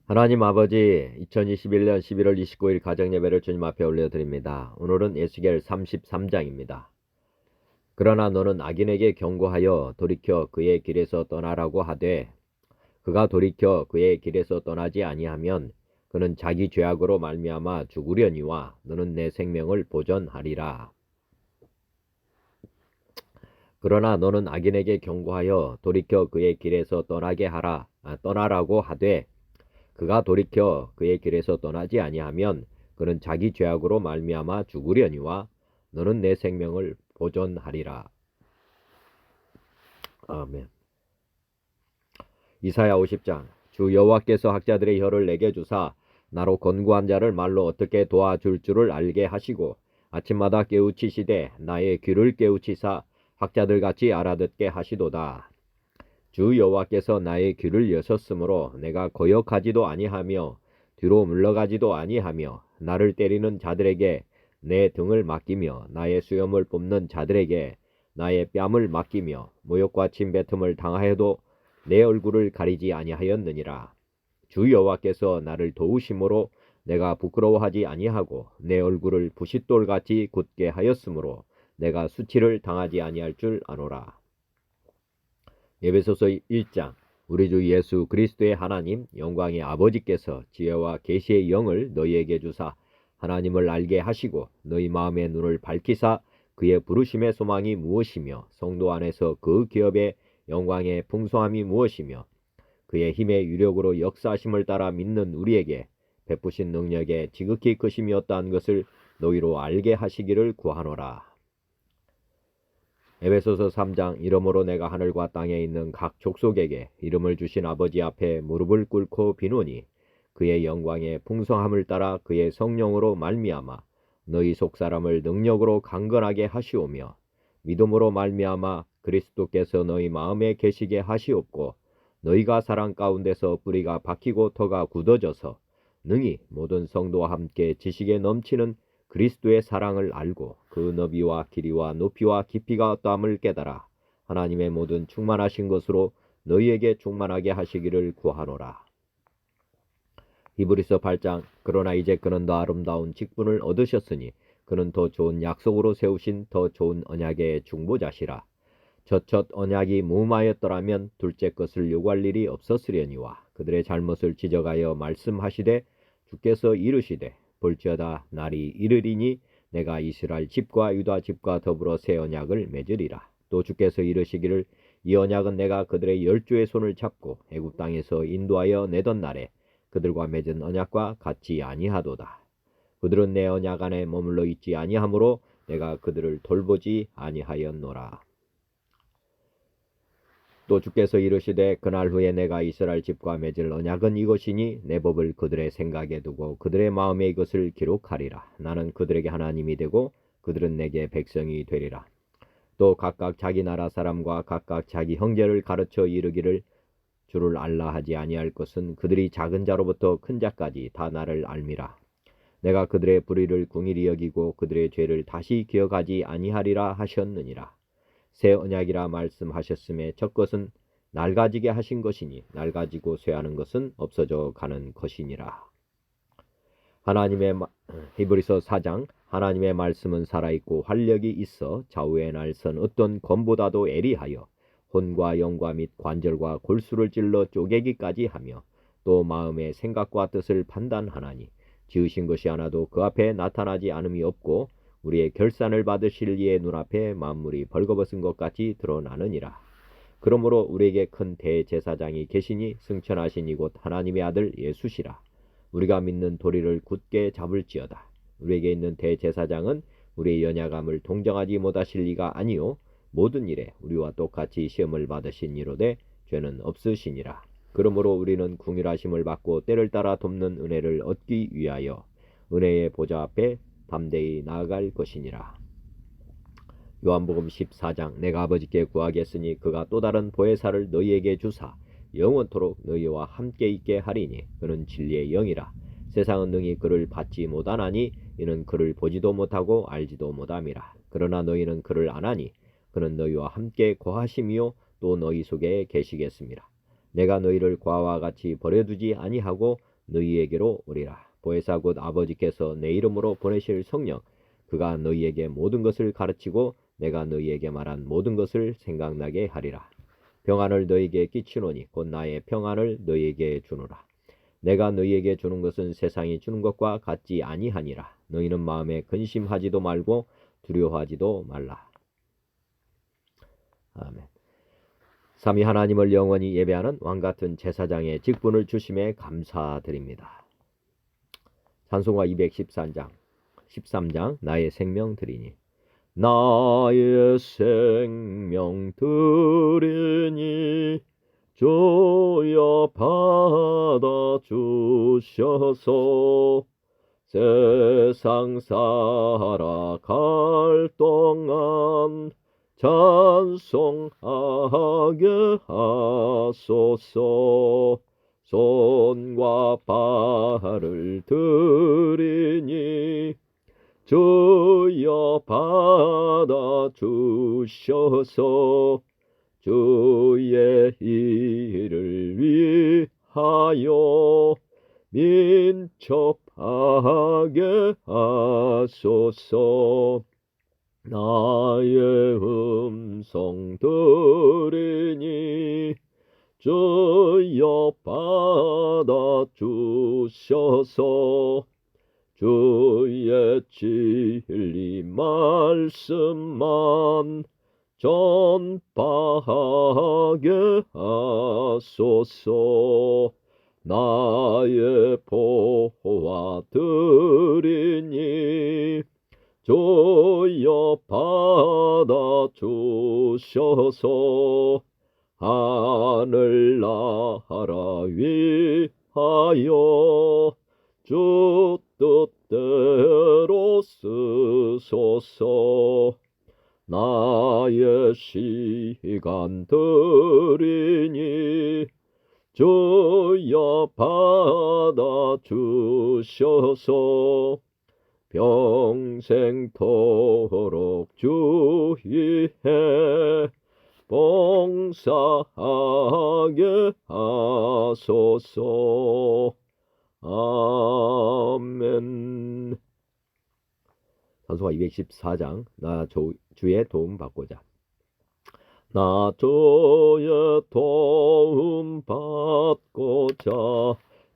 하나님 아버지, 2021년 11월 29일 가정예배를 주님 앞에 올려드립니다. 오늘은 에스겔 33장입니다. 그러나 너는 악인에게 경고하여 돌이켜 그의 길에서 떠나라고 하되 그가 돌이켜 그의 길에서 떠나지 아니하면 그는 자기 죄악으로 말미암아 죽으려니와 너는 내 생명을 보전하리라. 그러나 너는 악인에게 경고하여 돌이켜 그의 길에서 떠나라고 하되 그가 돌이켜 그의 길에서 떠나지 아니하면 그는 자기 죄악으로 말미암아 죽으려니와 너는 내 생명을 보존하리라. 아멘. 이사야 50장. 주 여호와께서 학자들의 혀를 내게 주사 나로 권고한 자를 말로 어떻게 도와줄 줄을 알게 하시고 아침마다 깨우치시되 나의 귀를 깨우치사 학자들같이 알아듣게 하시도다. 주 여호와께서 나의 귀를 여셨으므로 내가 거역하지도 아니하며 뒤로 물러가지도 아니하며 나를 때리는 자들에게 내 등을 맡기며 나의 수염을 뽑는 자들에게 나의 뺨을 맡기며 모욕과 침뱉음을 당하여도 내 얼굴을 가리지 아니하였느니라. 주 여호와께서 나를 도우심으로 내가 부끄러워하지 아니하고 내 얼굴을 부싯돌같이 굳게 하였으므로 내가 수치를 당하지 아니할 줄 아노라. 에베소서 1장. 우리 주 예수 그리스도의 하나님 영광의 아버지께서 지혜와 계시의 영을 너희에게 주사 하나님을 알게 하시고 너희 마음의 눈을 밝히사 그의 부르심의 소망이 무엇이며 성도 안에서 그 기업의 영광의 풍성함이 무엇이며 그의 힘의 유력으로 역사하심을 따라 믿는 우리에게 베푸신 능력의 지극히 크심이었다는 것을 너희로 알게 하시기를 구하노라. 에베소서 3장. 이러므로 내가 하늘과 땅에 있는 각 족속에게 이름을 주신 아버지 앞에 무릎을 꿇고 비노니 그의 영광의 풍성함을 따라 그의 성령으로 말미암아 너희 속사람을 능력으로 강건하게 하시오며 믿음으로 말미암아 그리스도께서 너희 마음에 계시게 하시옵고 너희가 사랑 가운데서 뿌리가 박히고 터가 굳어져서 능히 모든 성도와 함께 지식에 넘치는 그리스도의 사랑을 알고 그 너비와 길이와 높이와 깊이가 어떠함을 깨달아 하나님의 모든 충만하신 것으로 너희에게 충만하게 하시기를 구하노라. 히브리서 8장. 그러나 이제 그는 더 아름다운 직분을 얻으셨으니 그는 더 좋은 약속으로 세우신 더 좋은 언약의 중보자시라. 첫 언약이 무마하였더라면 둘째 것을 요구할 일이 없었으려니와 그들의 잘못을 지적하여 말씀하시되 주께서 이르시되 볼지어다 날이 이르리니 내가 이스라엘 집과 유다 집과 더불어 새 언약을 맺으리라. 또 주께서 이르시기를 이 언약은 내가 그들의 열조의 손을 잡고 애굽 땅에서 인도하여 내던 날에 그들과 맺은 언약과 같지 아니하도다. 그들은 내 언약 안에 머물러 있지 아니하므로 내가 그들을 돌보지 아니하였노라. 또 주께서 이르시되 그날 후에 내가 이스라엘 집과 맺을 언약은 이것이니 내 법을 그들의 생각에 두고 그들의 마음에 이것을 기록하리라. 나는 그들에게 하나님이 되고 그들은 내게 백성이 되리라. 또 각각 자기 나라 사람과 각각 자기 형제를 가르쳐 이르기를 주를 알라 하지 아니할 것은 그들이 작은 자로부터 큰 자까지 다 나를 알미라. 내가 그들의 불의를 궁일이 여기고 그들의 죄를 다시 기억하지 아니하리라 하셨느니라. 새 언약이라 말씀하셨음에 첫 것은 낡아지게 하신 것이니 낡아지고 쇠하는 것은 없어져 가는 것이니라. 히브리서 4장. 하나님의 말씀은 살아있고 활력이 있어 좌우의 날선 어떤 검보다도 예리하여 혼과 영과 및 관절과 골수를 찔러 쪼개기까지 하며 또 마음의 생각과 뜻을 판단하나니 지으신 것이 하나도 그 앞에 나타나지 않음이 없고 우리의 결산을 받으실 이의 눈앞에 만물이 벌거벗은 것 같이 드러나느니라. 그러므로 우리에게 큰 대제사장이 계시니 승천하신 이곳 하나님의 아들 예수시라. 우리가 믿는 도리를 굳게 잡을지어다. 우리에게 있는 대제사장은 우리의 연약함을 동정하지 못하실 리가 아니요 모든 일에 우리와 똑같이 시험을 받으신 이로되 죄는 없으시니라. 그러므로 우리는 긍휼하심을 받고 때를 따라 돕는 은혜를 얻기 위하여 은혜의 보좌 앞에 담대히 나아갈 것이니라. 요한복음 14장. 내가 아버지께 구하겠으니 그가 또 다른 보혜사를 너희에게 주사 영원토록 너희와 함께 있게 하리니 그는 진리의 영이라. 세상은 능히 그를 받지 못하나니 이는 그를 보지도 못하고 알지도 못함이라. 그러나 너희는 그를 아나니 그는 너희와 함께 거하심이요 또 너희 속에 계시겠습니다. 내가 너희를 과와 같이 버려두지 아니하고 너희에게로 오리라. 보혜사 곧 아버지께서 내 이름으로 보내실 성령 그가 너희에게 모든 것을 가르치고 내가 너희에게 말한 모든 것을 생각나게 하리라. 평안을 너희에게 끼치노니 곧 나의 평안을 너희에게 주노라. 내가 너희에게 주는 것은 세상이 주는 것과 같지 아니하니라. 너희는 마음에 근심하지도 말고 두려워하지도 말라. 아멘. 삼위 하나님을 영원히 예배하는 왕같은 제사장의 직분을 주심에 감사드립니다. 찬송가 213장 나의 생명 드리니 나의 생명 드리니 주여 받아주셔서 세상 살아갈 동안 찬송하게 하소서. 손과 발을 드리니 주여 받아주셔서 주의 일을 위하여 민첩하게 하소서. 나의 음성 들으니 주여 받아주셔서 주의 진리 말씀만 전파하게 하소서. 나의 보화 드리니 주여 받아주셔서 하늘나라 위하여 주 뜻대로 쓰소서. 나의 시간 드리니 주여 받아주셔서 평생토록 주의해 봉사하게 하소서. 아멘. 찬송가 214장 나 주의 도움 받고자. 나 주의 도움 받고자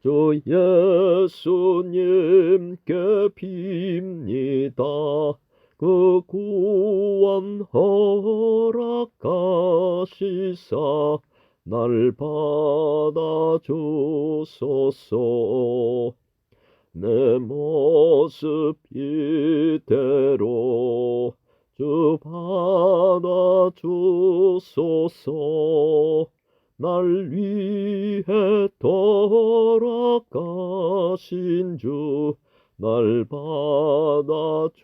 주 예수님께 빕니다. 그 구원 허락하시사 날 받아주소서. 내 모습 이대로 주 받아주소서. 날 위해 돌아가신 주 날 받아주소서.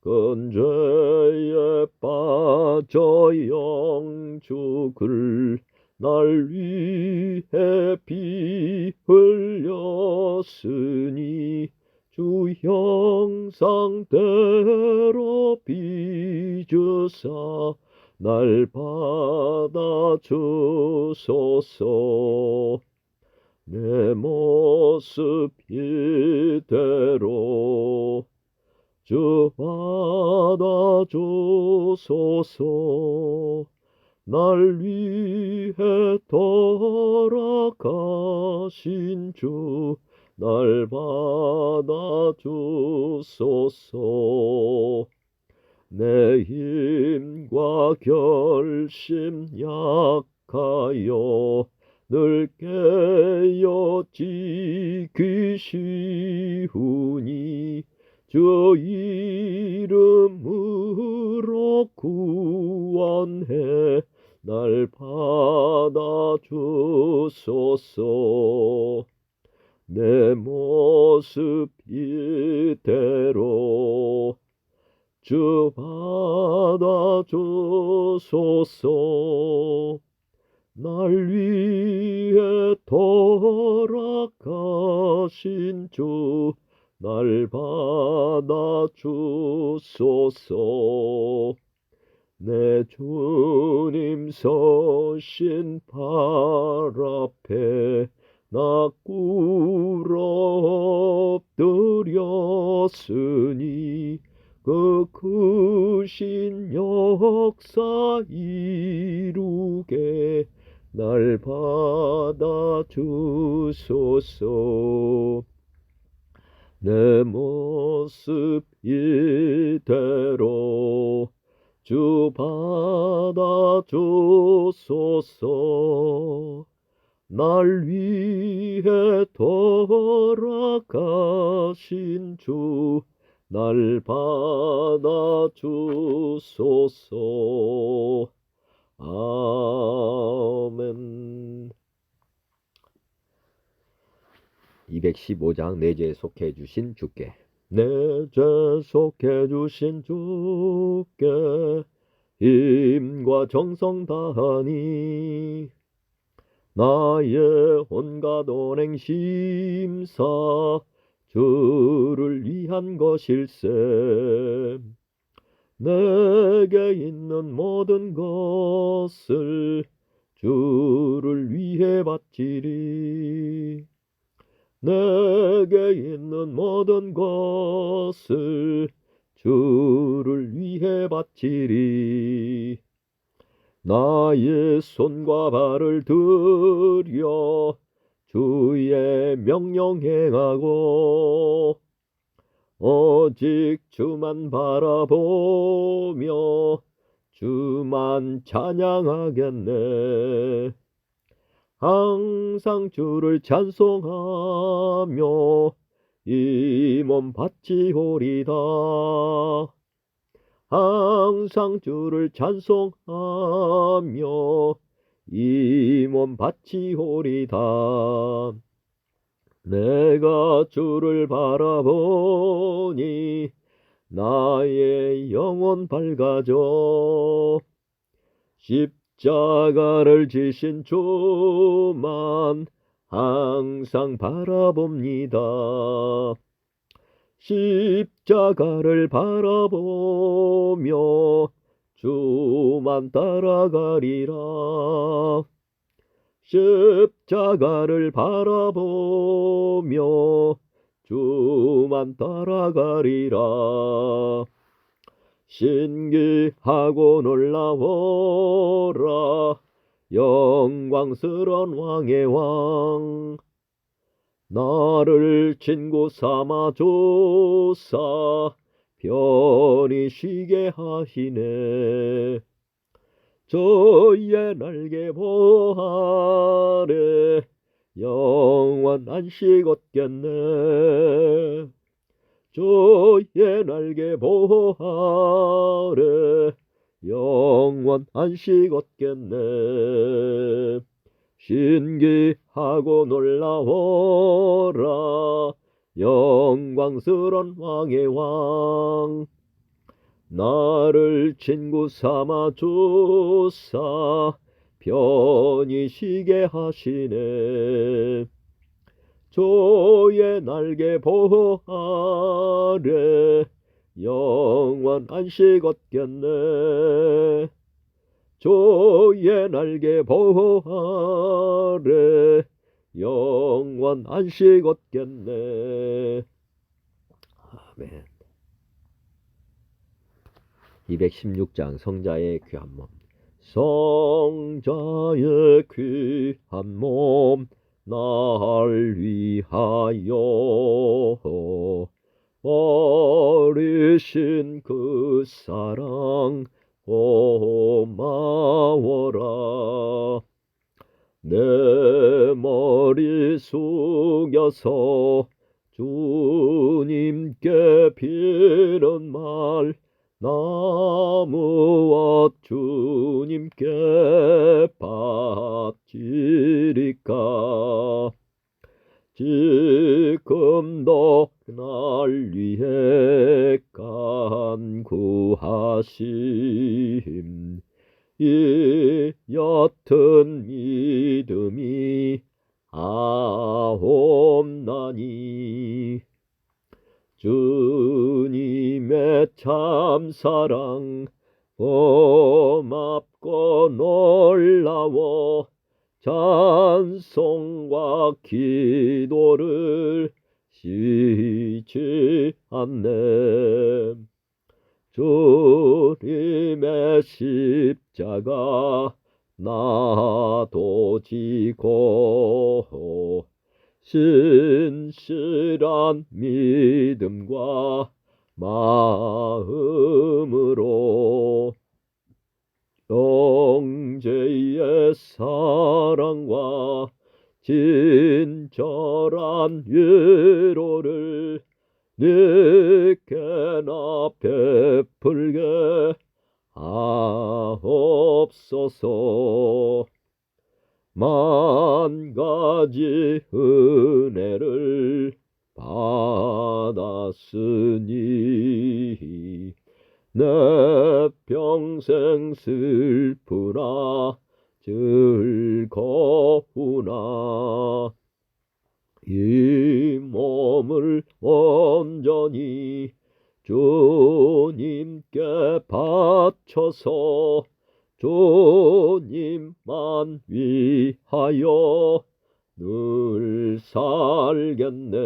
근죄에 빠져 영죽을 날 위해 피 흘렸으니 주 형상대로 빚으사 날 받아주소서. 내 모습 이대로 주 받아주소서. 날 위해 돌아가신 주 날 받아주소서. 내 힘과 결심 약하여 늘 깨어지기 쉬우니 주 이름으로 구원해 날 받아주소서. 내 모습 이대로 주 받아주소서. 날 위해 돌아가신 주 날 받아주소서. 내 주님 서신 발 앞에 나 꿇어 엎드렸으니 그 크신 역사 이루게 날 받아주소서. 내 모습 이대로 주 받아주소서. 날 위해 돌아가신 주 날 받아주소서. 아멘. 215장 내 죄 속해 주신 주께. 내 죄 속해 주신 주께 힘과 정성 다하니 나의 온갖 언행 심사 주를 위한 것일세. 내게 있는 모든 것을 주를 위해 바치리. 내게 있는 모든 것을 주를 위해 바치리. 나의 손과 발을 들여 주의 명령 행하고 오직 주만 바라보며 주만 찬양하겠네. 항상 주를 찬송하며 이 몸 바치오리다. 항상 주를 찬송하며 이 몸 바치오리다. 내가 주를 바라보니 나의 영혼 밝아져. 십자가를 지신 주만 항상 바라봅니다. 십자가를 바라보며 주만 따라가리라. 십자가를 바라보며 주만 따라가리라. 신기하고 놀라워라 영광스런 왕의 왕. 나를 친구 삼아 조사 편히 쉬게 하시네. 저의 날개 보 아래 영원 안식 얻겠네. 저의 날개 보 아래 영원 안식 얻겠네. 신기하고 놀라워라 영광스런 왕의 왕. 나를 친구 삼아 조사 편히 쉬게 하시네. 저의 날개 보 아래 영원 안식 얻겠네. 저의 날개 보 아래 영원 안식 얻겠네. 아멘. 216장 성자의 귀한 몸. 성자의 귀한 몸 날 위하여 버리신 그 사랑 고마워라. 내 머리 숙여서 주님께 비는 말 나무와 주님께 바치리까. 지금도 날 위해 간구하심 이 옅은 믿음이 아옵나니. 주님의 참사랑 놀라워 찬송과 기도를 쉬지 않네. 주님의 십자가 나도 지고 신실한 믿음과 마음으로 형제의 사랑과 친절한 위로를 네게나 베풀게 하옵소서. 만 가지 은혜를 받았으니 내 평생 슬프나 즐거우나 이 몸을 온전히 주님께 바쳐서 주님만 위하여 늘 살겠네.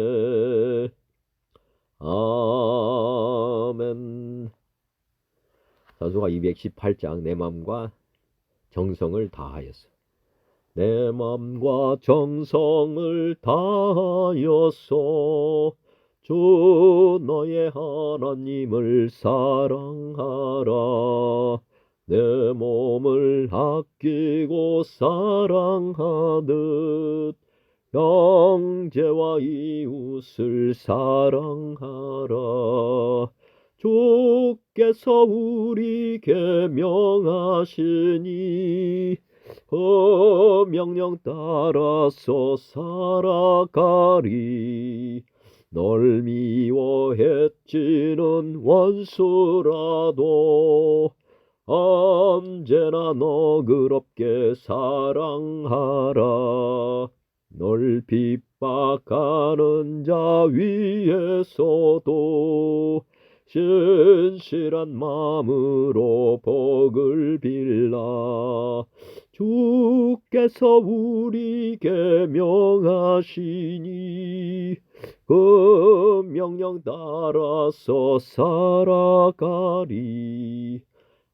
아멘. 사도가 218장 내 맘과 정성을 다하였어. 내 맘과 정성을 다하여서 주 너의 하나님을 사랑하라. 내 몸을 아끼고 사랑하듯 형제와 이웃을 사랑하라. 주께서 우리에게 명하시니 그 명령 따라서 살아가리. 널 미워했지는 원수라도 언제나 너그럽게 사랑하라. 널 핍박하는 자 위에서도 신실한 마음으로 복을 빌라. 주께서 우리에게 명하시니 그 명령 따라서 살아가리.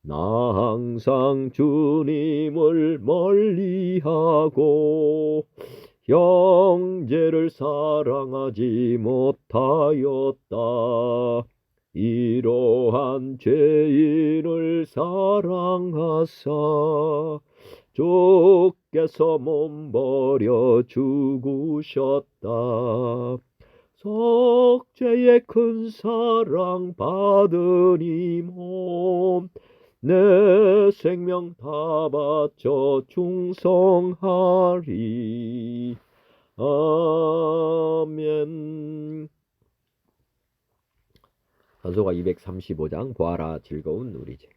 나 항상 주님을 멀리하고 형제를 사랑하지 못하였다. 이러한 죄인을 사랑하사 주께서 몸버려 죽으셨다. 속죄의 큰 사랑 받으니 몸 내 생명 다 바쳐 충성하리. 아멘. 산소가 235장 보아라 즐거운 우리 집.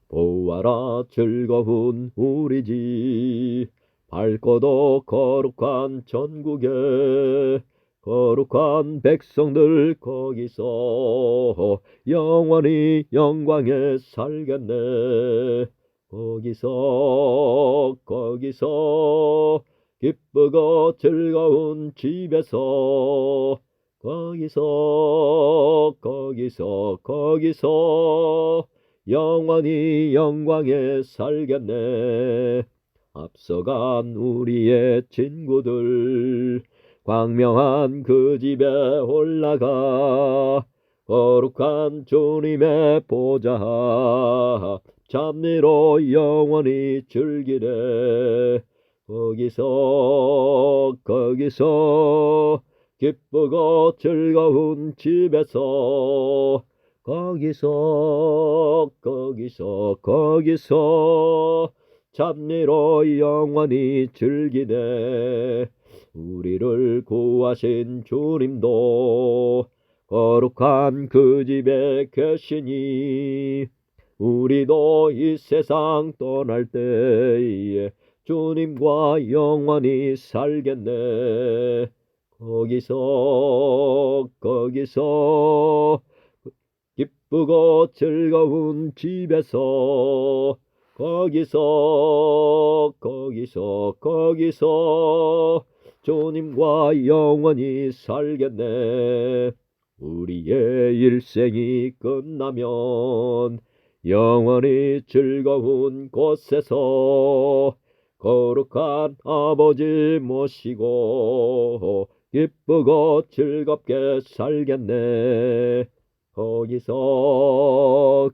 보아라 즐거운 우리 집. 밝고도 거룩한 전국에 거룩한 백성들 거기서 영원히 영광에 살겠네. 거기서 기쁘고 즐거운 집에서 거기서 영원히 영광에 살겠네. 앞서간 우리의 친구들 광명한 그 집에 올라가 거룩한 주님의 보좌 찬미로 영원히 즐기래. 거기서 기쁘고 즐거운 집에서 거기서 찬미로 영원히 즐기네. 우리를 구하신 주님도 거룩한 그 집에 계시니 우리도 이 세상 떠날 때에 주님과 영원히 살겠네. 거기서 기쁘고 즐거운 집에서 거기서 주님과 영원히 살겠네. 우리의 일생이 끝나면 영원히 즐거운 곳에서 거룩한 아버지 모시고 기쁘고 즐겁게 살겠네. 거기서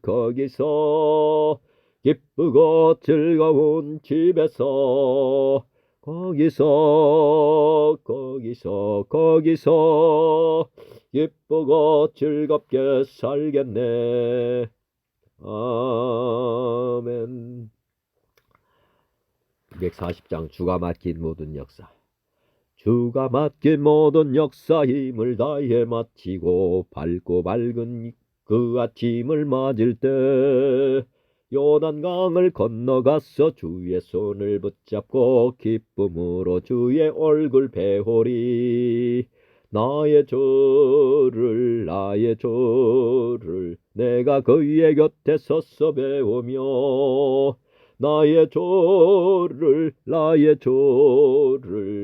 기쁘고 즐거운 집에서 거기서 기쁘고 즐겁게 살겠네. 아멘. 240장 주가 맡긴 모든 역사. 주가 맡긴 모든 역사 힘을 다해 마치고 밝고 밝은 그 아침을 맞을 때 요단강을 건너가서 주의 손을 붙잡고 기쁨으로 주의 얼굴 배우리. 나의 주를 내가 그의 곁에 서서 배우며 나의 조를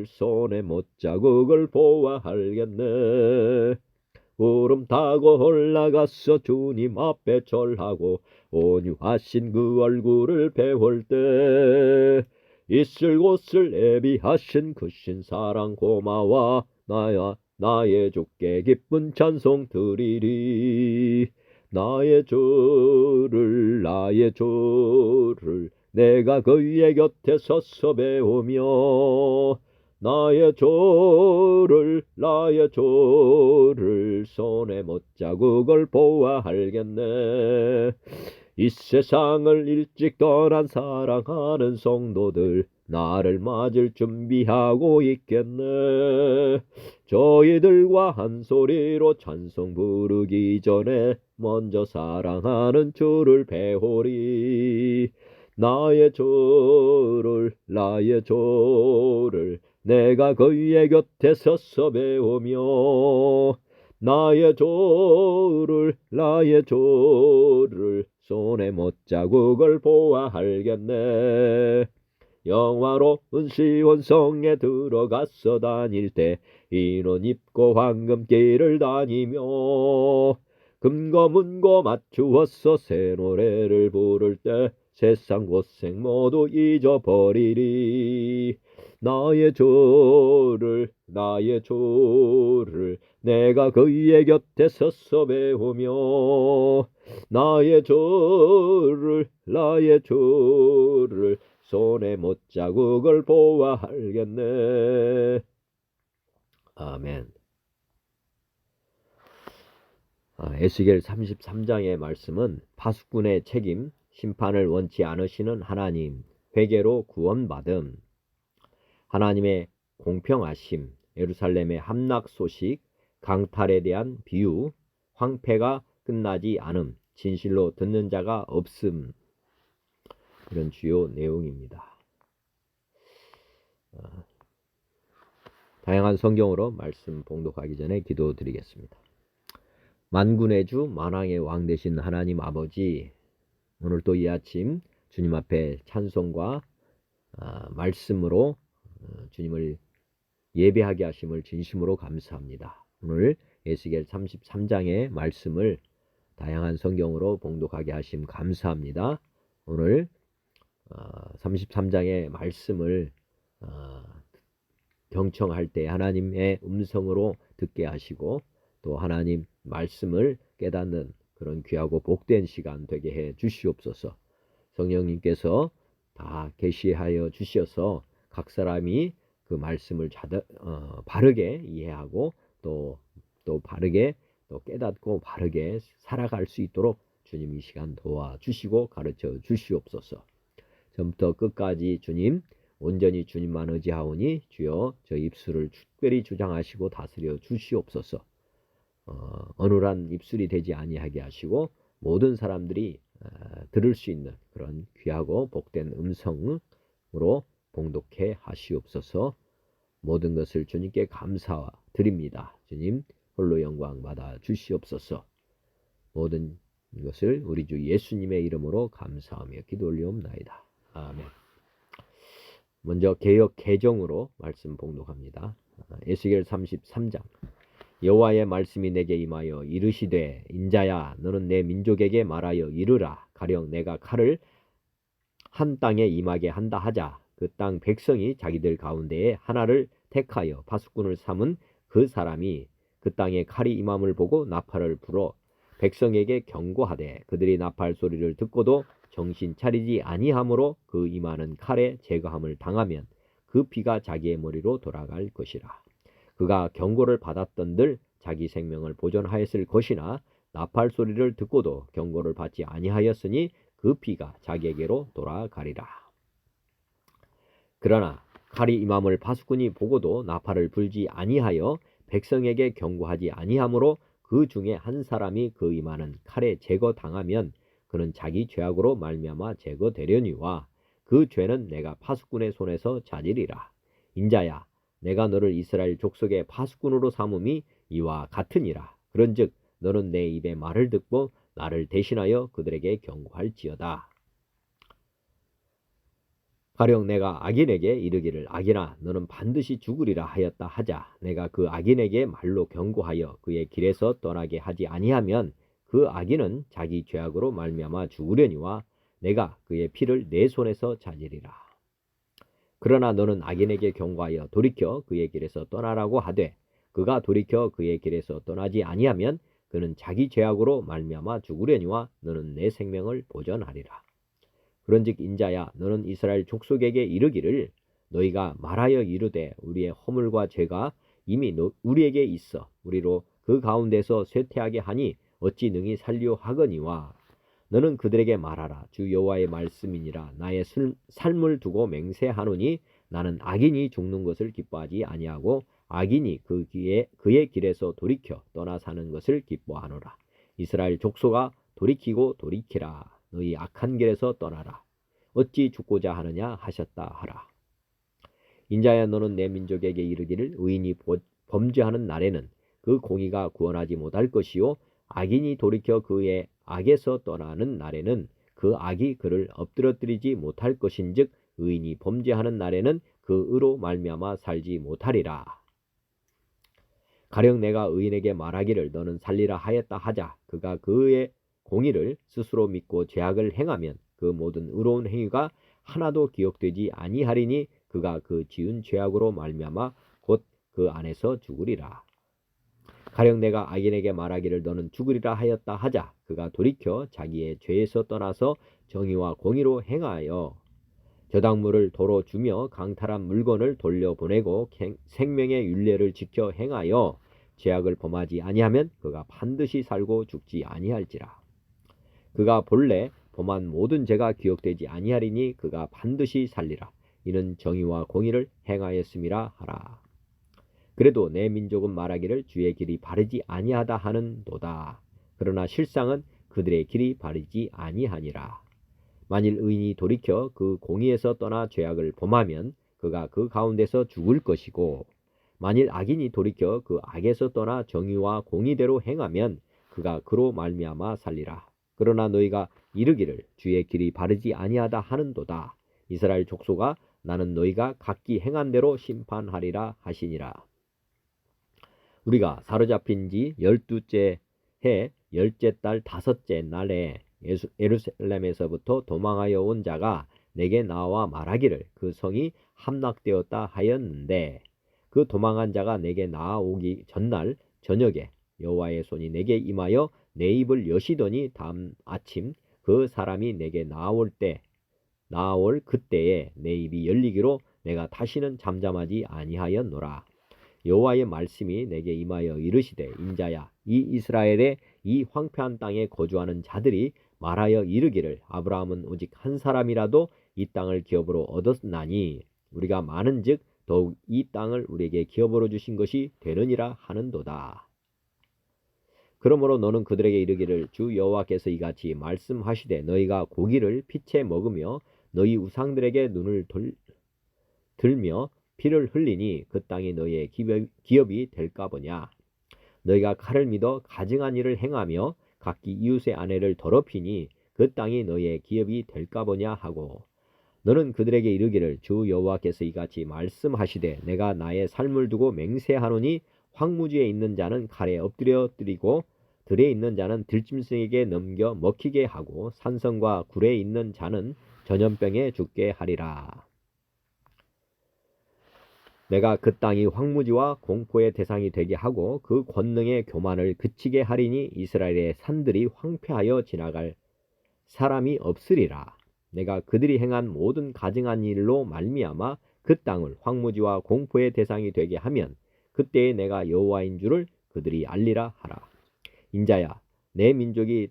손에 못자국을 보아 알겠네. 구름 타고 올라가서 주님 앞에 절하고 온유하신 그 얼굴을 배울 때 있을 곳을 예비하신 크신 사랑 고마워 나의 주께 기쁜 찬송 드리리. 나의 주를 내가 그의 곁에 서서 배우며 나의 조를 손에 못자국을 보아 알겠네. 이 세상을 일찍 떠난 사랑하는 성도들 나를 맞을 준비하고 있겠네. 저희들과 한 소리로 찬송 부르기 전에 먼저 사랑하는 주를 배우리. 나의 주를 내가 그의 곁에 서서 배우며 나의 조를 손에 못자국을 보아 알겠네. 영화로운 시온성에 들어가서 다닐 때 인원 입고 황금길을 다니며 금고 문고 맞추어서 새 노래를 부를 때 세상 고생 모두 잊어버리리. 나의 주를 내가 그의 곁에 서서 배우며 나의 주를 손에 못자국을 보아 알겠네. 아멘. 에스겔 33장의 말씀은 파수꾼의 책임, 심판을 원치 않으시는 하나님, 회개로 구원받음, 하나님의 공평하심, 예루살렘의 함락 소식, 강탈에 대한 비유, 황폐가 끝나지 않음, 진실로 듣는 자가 없음, 이런 주요 내용입니다. 다양한 성경으로 말씀 봉독하기 전에 기도드리겠습니다. 만군의 주 만왕의 왕 되신 하나님 아버지, 오늘 또 이 아침 주님 앞에 찬송과 말씀으로 주님을 예배하게 하심을 진심으로 감사합니다. 오늘 에스겔 33장의 말씀을 다양한 성경으로 봉독하게 하심 감사합니다. 오늘 33장의 말씀을 경청할 때 하나님의 음성으로 듣게 하시고 또 하나님 말씀을 깨닫는 그런 귀하고 복된 시간 되게 해 주시옵소서. 성령님께서 다 계시하여 주셔서 각 사람이 그 말씀을 바르게 이해하고 또 바르게 또 깨닫고 바르게 살아갈 수 있도록 주님 이 시간 도와주시고 가르쳐 주시옵소서. 처음부터 끝까지 주님 온전히 주님만 의지하오니 주여 저 입술을 특별히 주장하시고 다스려 주시옵소서. 어눌한 입술이 되지 아니하게 하시고 모든 사람들이 들을 수 있는 그런 귀하고 복된 음성으로 봉독해 하시옵소서. 모든 것을 주님께 감사드립니다. 주님 홀로 영광 받아 주시옵소서. 모든 이것을 우리 주 예수님의 이름으로 감사하며 기도 올리옵나이다. 아멘. 먼저 개역 개정으로 말씀 봉독합니다. 에스겔 33장. 여호와의 말씀이 내게 임하여 이르시되 인자야 너는 내 민족에게 말하여 이르라. 가령 내가 칼을 한 땅에 임하게 한다 하자. 그 땅 백성이 자기들 가운데에 하나를 택하여 파수꾼을 삼은 그 사람이 그 땅에 칼이 임함을 보고 나팔을 불어 백성에게 경고하되 그들이 나팔 소리를 듣고도 정신 차리지 아니하므로 그 임하는 칼에 제거함을 당하면 그 피가 자기의 머리로 돌아갈 것이라. 그가 경고를 받았던들 자기 생명을 보존하였을 것이나 나팔 소리를 듣고도 경고를 받지 아니하였으니 그 피가 자기에게로 돌아가리라. 그러나 칼이 임함을 파수꾼이 보고도 나팔을 불지 아니하여 백성에게 경고하지 아니하므로 그 중에 한 사람이 그 임하는 칼에 제거당하면 그는 자기 죄악으로 말미암아 제거되려니와 그 죄는 내가 파수꾼의 손에서 자지리라. 인자야 내가 너를 이스라엘 족속의 파수꾼으로 삼음이 이와 같으니라. 그런즉 너는 내 입의 말을 듣고 나를 대신하여 그들에게 경고할지어다. 가령 내가 악인에게 이르기를 악인아 너는 반드시 죽으리라 하였다 하자. 내가 그 악인에게 말로 경고하여 그의 길에서 떠나게 하지 아니하면 그 악인은 자기 죄악으로 말미암아 죽으려니와 내가 그의 피를 내 손에서 자지리라. 그러나 너는 악인에게 경고하여 돌이켜 그의 길에서 떠나라고 하되 그가 돌이켜 그의 길에서 떠나지 아니하면 그는 자기 죄악으로 말미암아 죽으려니와 너는 내 생명을 보전하리라. 그런즉 인자야 너는 이스라엘 족속에게 이르기를 너희가 말하여 이르되 우리의 허물과 죄가 이미 우리에게 있어 우리로 그 가운데서 쇠퇴하게 하니 어찌 능히 살려 하거니와 너는 그들에게 말하라. 주 여호와의 말씀이니라. 나의 삶을 두고 맹세하노니 나는 악인이 죽는 것을 기뻐하지 아니하고 악인이 그의 길에서 돌이켜 떠나 사는 것을 기뻐하노라. 이스라엘 족속아 돌이키고 돌이키라. 너희 악한 길에서 떠나라. 어찌 죽고자 하느냐 하셨다 하라. 인자야 너는 내 민족에게 이르기를 의인이 범죄하는 날에는 그 공의가 구원하지 못할 것이요 악인이 돌이켜 그의 악에서 떠나는 날에는 그 악이 그를 엎드러뜨리지 못할 것인즉 의인이 범죄하는 날에는 그 의로 말미암아 살지 못하리라. 가령 내가 의인에게 말하기를 너는 살리라 하였다 하자. 그가 그의 공의를 스스로 믿고 죄악을 행하면 그 모든 의로운 행위가 하나도 기억되지 아니하리니 그가 그 지은 죄악으로 말미암아 곧 그 안에서 죽으리라. 가령 내가 악인에게 말하기를 너는 죽으리라 하였다 하자. 그가 돌이켜 자기의 죄에서 떠나서 정의와 공의로 행하여 저당물을 도로 주며 강탈한 물건을 돌려보내고 생명의 율례를 지켜 행하여 죄악을 범하지 아니하면 그가 반드시 살고 죽지 아니할지라. 그가 본래 범한 모든 죄가 기억되지 아니하리니 그가 반드시 살리라. 이는 정의와 공의를 행하였음이라 하라. 그래도 내 민족은 말하기를 주의 길이 바르지 아니하다 하는도다. 그러나 실상은 그들의 길이 바르지 아니하니라. 만일 의인이 돌이켜 그 공의에서 떠나 죄악을 범하면 그가 그 가운데서 죽을 것이고 만일 악인이 돌이켜 그 악에서 떠나 정의와 공의대로 행하면 그가 그로 말미암아 살리라. 그러나 너희가 이르기를 주의 길이 바르지 아니하다 하는도다. 이스라엘 족속아 나는 너희가 각기 행한 대로 심판하리라 하시니라. 우리가 사로잡힌 지 12째 해 10째 달 5째 날에 예루살렘에서부터 도망하여 온 자가 내게 나와 말하기를 그 성이 함락되었다 하였는데 그 도망한 자가 내게 나아오기 전날 저녁에 여호와의 손이 내게 임하여 내 입을 여시더니 다음 아침 그 사람이 내게 나올 그때에 내 입이 열리기로 내가 다시는 잠잠하지 아니하였노라. 여호와의 말씀이 내게 임하여 이르시되 인자야 이 이스라엘의 이 황폐한 땅에 거주하는 자들이 말하여 이르기를 아브라함은 오직 한 사람이라도 이 땅을 기업으로 얻었나니 우리가 많은즉 더욱 이 땅을 우리에게 기업으로 주신 것이 되느니라 하는도다. 그러므로 너는 그들에게 이르기를 주 여호와께서 이같이 말씀하시되 너희가 고기를 피채 먹으며 너희 우상들에게 눈을 들며 피를 흘리니 그 땅이 너희의 기업이 될까 보냐. 너희가 칼을 믿어 가증한 일을 행하며 각기 이웃의 아내를 더럽히니 그 땅이 너의 기업이 될까 보냐 하고 너는 그들에게 이르기를 주 여호와께서 이같이 말씀하시되 내가 나의 삶을 두고 맹세하노니 황무지에 있는 자는 칼에 엎드려 드리고 들에 있는 자는 들짐승에게 넘겨 먹히게 하고 산성과 굴에 있는 자는 전염병에 죽게 하리라. 내가 그 땅이 황무지와 공포의 대상이 되게 하고 그 권능의 교만을 그치게 하리니 이스라엘의 산들이 황폐하여 지나갈 사람이 없으리라. 내가 그들이 행한 모든 가증한 일로 말미암아 그 땅을 황무지와 공포의 대상이 되게 하면 그때에 내가 여호와인 줄을 그들이 알리라 하라. 인자야, 내 민족이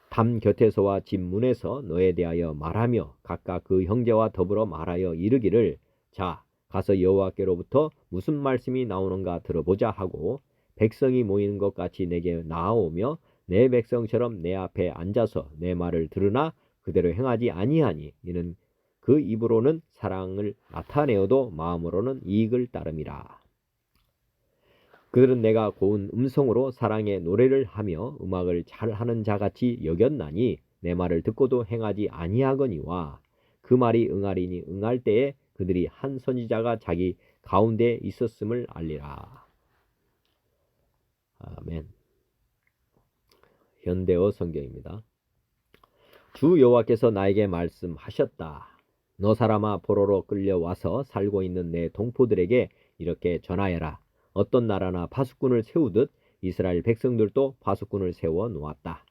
담 곁에서와 집 문에서 너에 대하여 말하며 각각 그 형제와 더불어 말하여 이르기를 자, 가서 여호와께로부터 무슨 말씀이 나오는가 들어보자 하고 백성이 모이는 것 같이 내게 나아오며 내 백성처럼 내 앞에 앉아서 내 말을 들으나 그대로 행하지 아니하니 이는 그 입으로는 사랑을 나타내어도 마음으로는 이익을 따름이라. 그들은 내가 고운 음성으로 사랑의 노래를 하며 음악을 잘하는 자같이 여겼나니 내 말을 듣고도 행하지 아니하거니와 그 말이 응하리니 응할 때에 그들이 한 선지자가 자기 가운데 있었음을 알리라. 아멘. 현대어 성경입니다. 주 여호와께서 나에게 말씀하셨다. 너 사람아, 포로로 끌려와서 살고 있는 내 동포들에게 이렇게 전하여라. 어떤 나라나 파수꾼을 세우듯 이스라엘 백성들도 파수꾼을 세워 놓았다.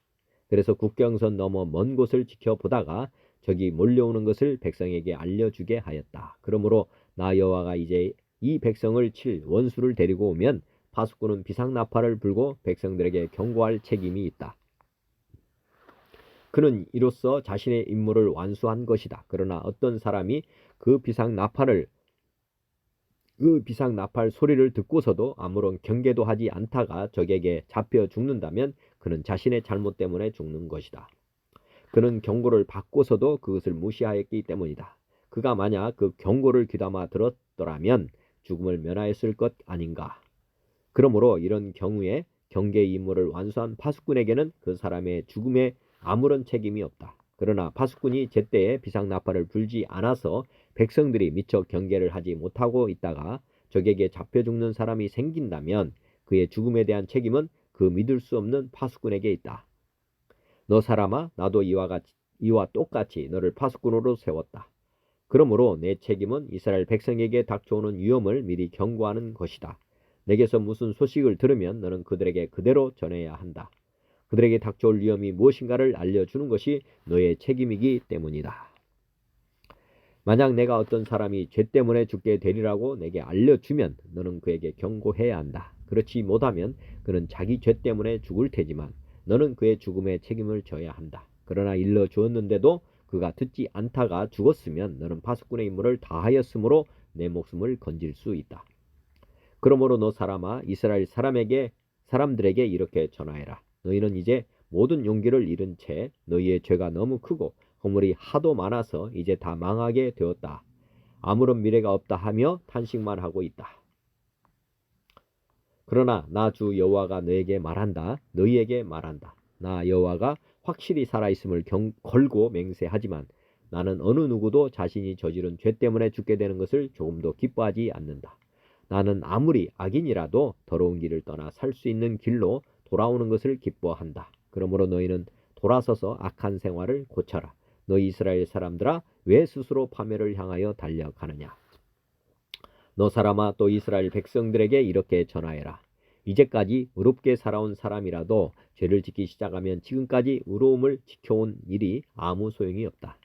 그래서 국경선 넘어 먼 곳을 지켜보다가 적이 몰려오는 것을 백성에게 알려주게 하였다. 그러므로 나 여호와가 이제 이 백성을 칠 원수를 데리고 오면 파수꾼은 비상나팔을 불고 백성들에게 경고할 책임이 있다. 그는 이로써 자신의 임무를 완수한 것이다. 그러나 어떤 사람이 그 비상나팔 소리를 듣고서도 아무런 경계도 하지 않다가 적에게 잡혀 죽는다면 그는 자신의 잘못 때문에 죽는 것이다. 그는 경고를 받고서도 그것을 무시하였기 때문이다. 그가 만약 그 경고를 귀담아 들었더라면 죽음을 면하였을 것 아닌가. 그러므로 이런 경우에 경계의 임무를 완수한 파수꾼에게는 그 사람의 죽음에 아무런 책임이 없다. 그러나 파수꾼이 제때에 비상나팔을 불지 않아서 백성들이 미처 경계를 하지 못하고 있다가 적에게 잡혀 죽는 사람이 생긴다면 그의 죽음에 대한 책임은 그 믿을 수 없는 파수꾼에게 있다. 너 사람아, 나도 이와 똑같이 너를 파수꾼으로 세웠다. 그러므로 내 책임은 이스라엘 백성에게 닥쳐오는 위험을 미리 경고하는 것이다. 내게서 무슨 소식을 들으면 너는 그들에게 그대로 전해야 한다. 그들에게 닥쳐올 위험이 무엇인가를 알려주는 것이 너의 책임이기 때문이다. 만약 내가 어떤 사람이 죄 때문에 죽게 되리라고 내게 알려주면 너는 그에게 경고해야 한다. 그렇지 못하면 그는 자기 죄 때문에 죽을 테지만 너는 그의 죽음에 책임을 져야 한다. 그러나 일러주었는데도 그가 듣지 않다가 죽었으면 너는 파수꾼의 임무를 다하였으므로 내 목숨을 건질 수 있다. 그러므로 너 사람아, 이스라엘 사람들에게 이렇게 전하여라. 너희는 이제 모든 용기를 잃은 채 너희의 죄가 너무 크고 허물이 하도 많아서 이제 다 망하게 되었다. 아무런 미래가 없다 하며 탄식만 하고 있다. 그러나 나 주 여호와가 너희에게 말한다. 나 여호와가 확실히 살아있음을 걸고 맹세하지만 나는 어느 누구도 자신이 저지른 죄 때문에 죽게 되는 것을 조금도 기뻐하지 않는다. 나는 아무리 악인이라도 더러운 길을 떠나 살 수 있는 길로 돌아오는 것을 기뻐한다. 그러므로 너희는 돌아서서 악한 생활을 고쳐라. 너희 이스라엘 사람들아, 왜 스스로 파멸을 향하여 달려가느냐. 너 사람아, 또 이스라엘 백성들에게 이렇게 전하여라. 이제까지 의롭게 살아온 사람이라도 죄를 짓기 시작하면 지금까지 의로움을 지켜온 일이 아무 소용이 없다.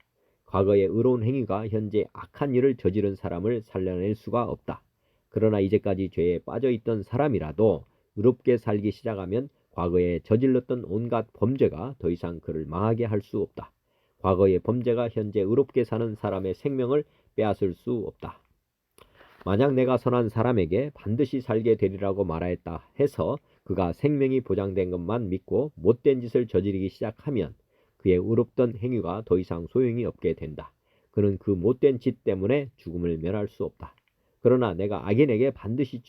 과거의 의로운 행위가 현재 악한 일을 저지른 사람을 살려낼 수가 없다. 그러나 이제까지 죄에 빠져있던 사람이라도 의롭게 살기 시작하면 과거에 저질렀던 온갖 범죄가 더 이상 그를 망하게 할 수 없다. 과거의 범죄가 현재 의롭게 사는 사람의 생명을 빼앗을 수 없다. 만약 내가 선한 사람에게 반드시 살게 되리라고 말하였다 해서 그가 생명이 보장된 것만 믿고 못된 짓을 저지르기 시작하면 그의 의롭던 행위가 더 이상 소용이 없게 된다. 그는 그 못된 짓 때문에 죽음을 면할 수 없다. 그러나 내가 악인에게 반드시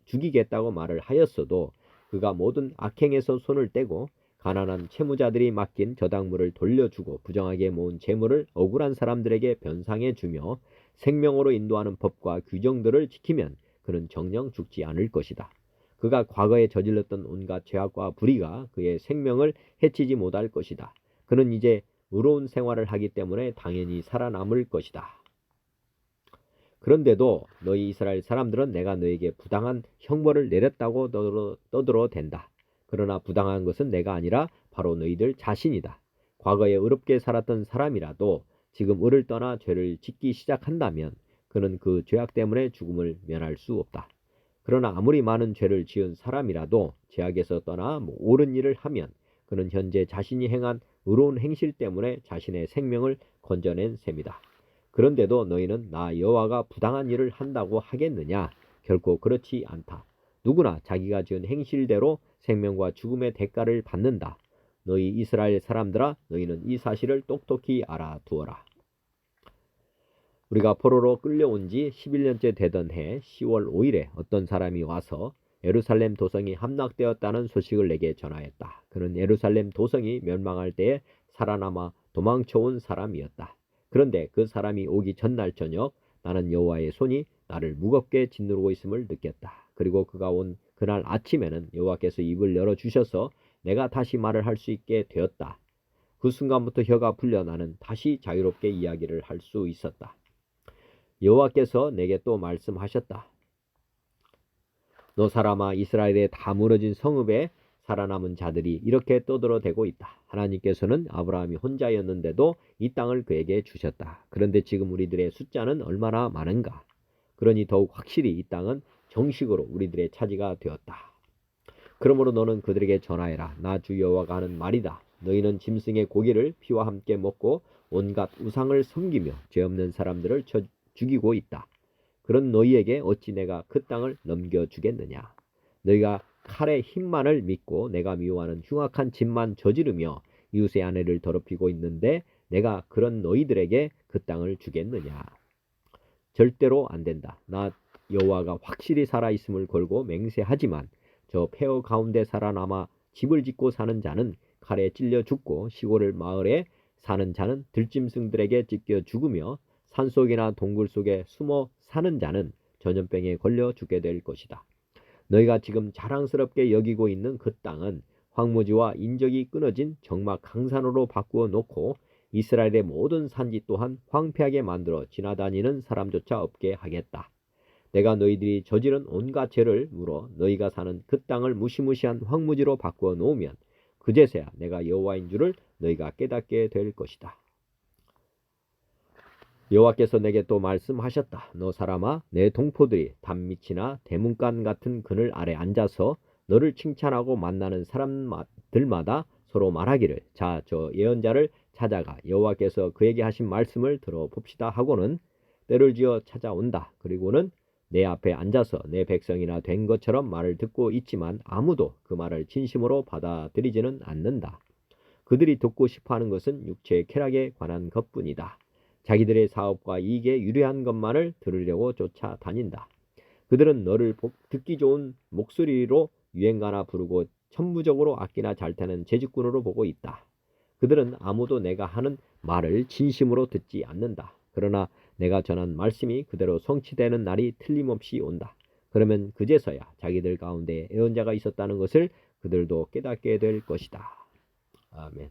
죽이겠다고 말을 하였어도 그가 모든 악행에서 손을 떼고 가난한 채무자들이 맡긴 저당물을 돌려주고 부정하게 모은 재물을 억울한 사람들에게 변상해 주며 생명으로 인도하는 법과 규정들을 지키면 그는 정녕 죽지 않을 것이다. 그가 과거에 저질렀던 온갖 죄악과 불의가 그의 생명을 해치지 못할 것이다. 그는 이제 의로운 생활을 하기 때문에 당연히 살아남을 것이다. 그런데도 너희 이스라엘 사람들은 내가 너에게 부당한 형벌을 내렸다고 떠들어댄다. 그러나 부당한 것은 내가 아니라 바로 너희들 자신이다. 과거에 의롭게 살았던 사람이라도 지금 의를 떠나 죄를 짓기 시작한다면 그는 그 죄악 때문에 죽음을 면할 수 없다. 그러나 아무리 많은 죄를 지은 사람이라도 죄악에서 떠나 옳은 일을 하면 그는 현재 자신이 행한 의로운 행실 때문에 자신의 생명을 건져낸 셈이다. 그런데도 너희는 나 여호와가 부당한 일을 한다고 하겠느냐? 결코 그렇지 않다. 누구나 자기가 지은 행실대로 생명과 죽음의 대가를 받는다. 너희 이스라엘 사람들아, 너희는 이 사실을 똑똑히 알아두어라. 우리가 포로로 끌려온 지 11년째 되던 해 10월 5일에 어떤 사람이 와서 예루살렘 도성이 함락되었다는 소식을 내게 전하였다. 그는 예루살렘 도성이 멸망할 때에 살아남아 도망쳐온 사람이었다. 그런데 그 사람이 오기 전날 저녁 나는 여호와의 손이 나를 무겁게 짓누르고 있음을 느꼈다. 그리고 그가 온 그날 아침에는 여호와께서 입을 열어주셔서 내가 다시 말을 할 수 있게 되었다. 그 순간부터 혀가 풀려 나는 다시 자유롭게 이야기를 할 수 있었다. 여호와께서 내게 또 말씀하셨다. 너 사람아, 이스라엘의 다 무너진 성읍에 살아남은 자들이 이렇게 떠들어대고 있다. 하나님께서는 아브라함이 혼자였는데도 이 땅을 그에게 주셨다. 그런데 지금 우리들의 숫자는 얼마나 많은가? 그러니 더욱 확실히 이 땅은 정식으로 우리들의 차지가 되었다. 그러므로 너는 그들에게 전하여라. 나 주 여호와가 하는 말이다. 너희는 짐승의 고기를 피와 함께 먹고 온갖 우상을 섬기며 죄 없는 사람들을 죽이고 있다. 그런 너희에게 어찌 내가 그 땅을 넘겨주겠느냐? 너희가 칼의 힘만을 믿고 내가 미워하는 흉악한 짓만 저지르며 이웃의 아내를 더럽히고 있는데 내가 그런 너희들에게 그 땅을 주겠느냐? 절대로 안 된다. 나 여호와가 확실히 살아있음을 걸고 맹세하지만 저 폐허 가운데 살아남아 집을 짓고 사는 자는 칼에 찔려 죽고 시골 마을에 사는 자는 들짐승들에게 찢겨 죽으며 산속이나 동굴 속에 숨어 사는 자는 전염병에 걸려 죽게 될 것이다. 너희가 지금 자랑스럽게 여기고 있는 그 땅은 황무지와 인적이 끊어진 정막 강산으로 바꾸어 놓고 이스라엘의 모든 산지 또한 황폐하게 만들어 지나다니는 사람조차 없게 하겠다. 내가 너희들이 저지른 온갖 죄를 물어 너희가 사는 그 땅을 무시무시한 황무지로 바꾸어 놓으면 그제서야 내가 여호와인 줄을 너희가 깨닫게 될 것이다. 여호와께서 내게 또 말씀하셨다. 너 사람아, 내 동포들이 단밑이나 대문간 같은 그늘 아래 앉아서 너를 칭찬하고 만나는 사람들마다 서로 말하기를 자, 저 예언자를 찾아가 여호와께서 그에게 하신 말씀을 들어봅시다 하고는 때를 지어 찾아온다. 그리고는 내 앞에 앉아서 내 백성이나 된 것처럼 말을 듣고 있지만 아무도 그 말을 진심으로 받아들이지는 않는다. 그들이 듣고 싶어하는 것은 육체의 쾌락에 관한 것뿐이다. 자기들의 사업과 이익에 유리한 것만을 들으려고 쫓아다닌다. 그들은 너를 듣기 좋은 목소리로 유행가나 부르고 천부적으로 악기나 잘 타는 재주꾼으로 보고 있다. 그들은 아무도 내가 하는 말을 진심으로 듣지 않는다. 그러나 내가 전한 말씀이 그대로 성취되는 날이 틀림없이 온다. 그러면 그제서야 자기들 가운데 예언자가 있었다는 것을 그들도 깨닫게 될 것이다. 아멘.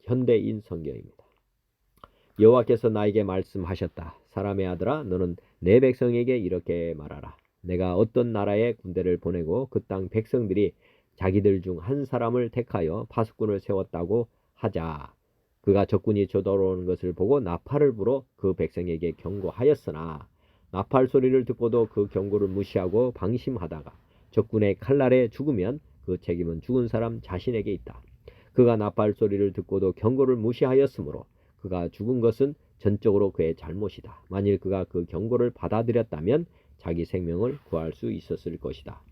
현대인 성경입니다. 여호와께서 나에게 말씀하셨다. 사람의 아들아, 너는 내 백성에게 이렇게 말하라. 내가 어떤 나라에 군대를 보내고 그 땅 백성들이 자기들 중 한 사람을 택하여 파수꾼을 세웠다고 하자. 그가 적군이 쳐들어오는 것을 보고 나팔을 불어 그 백성에게 경고하였으나 나팔 소리를 듣고도 그 경고를 무시하고 방심하다가 적군의 칼날에 죽으면 그 책임은 죽은 사람 자신에게 있다. 그가 나팔 소리를 듣고도 경고를 무시하였으므로 그가 죽은 것은 전적으로 그의 잘못이다. 만일 그가 그 경고를 받아들였다면 자기 생명을 구할 수 있었을 것이다.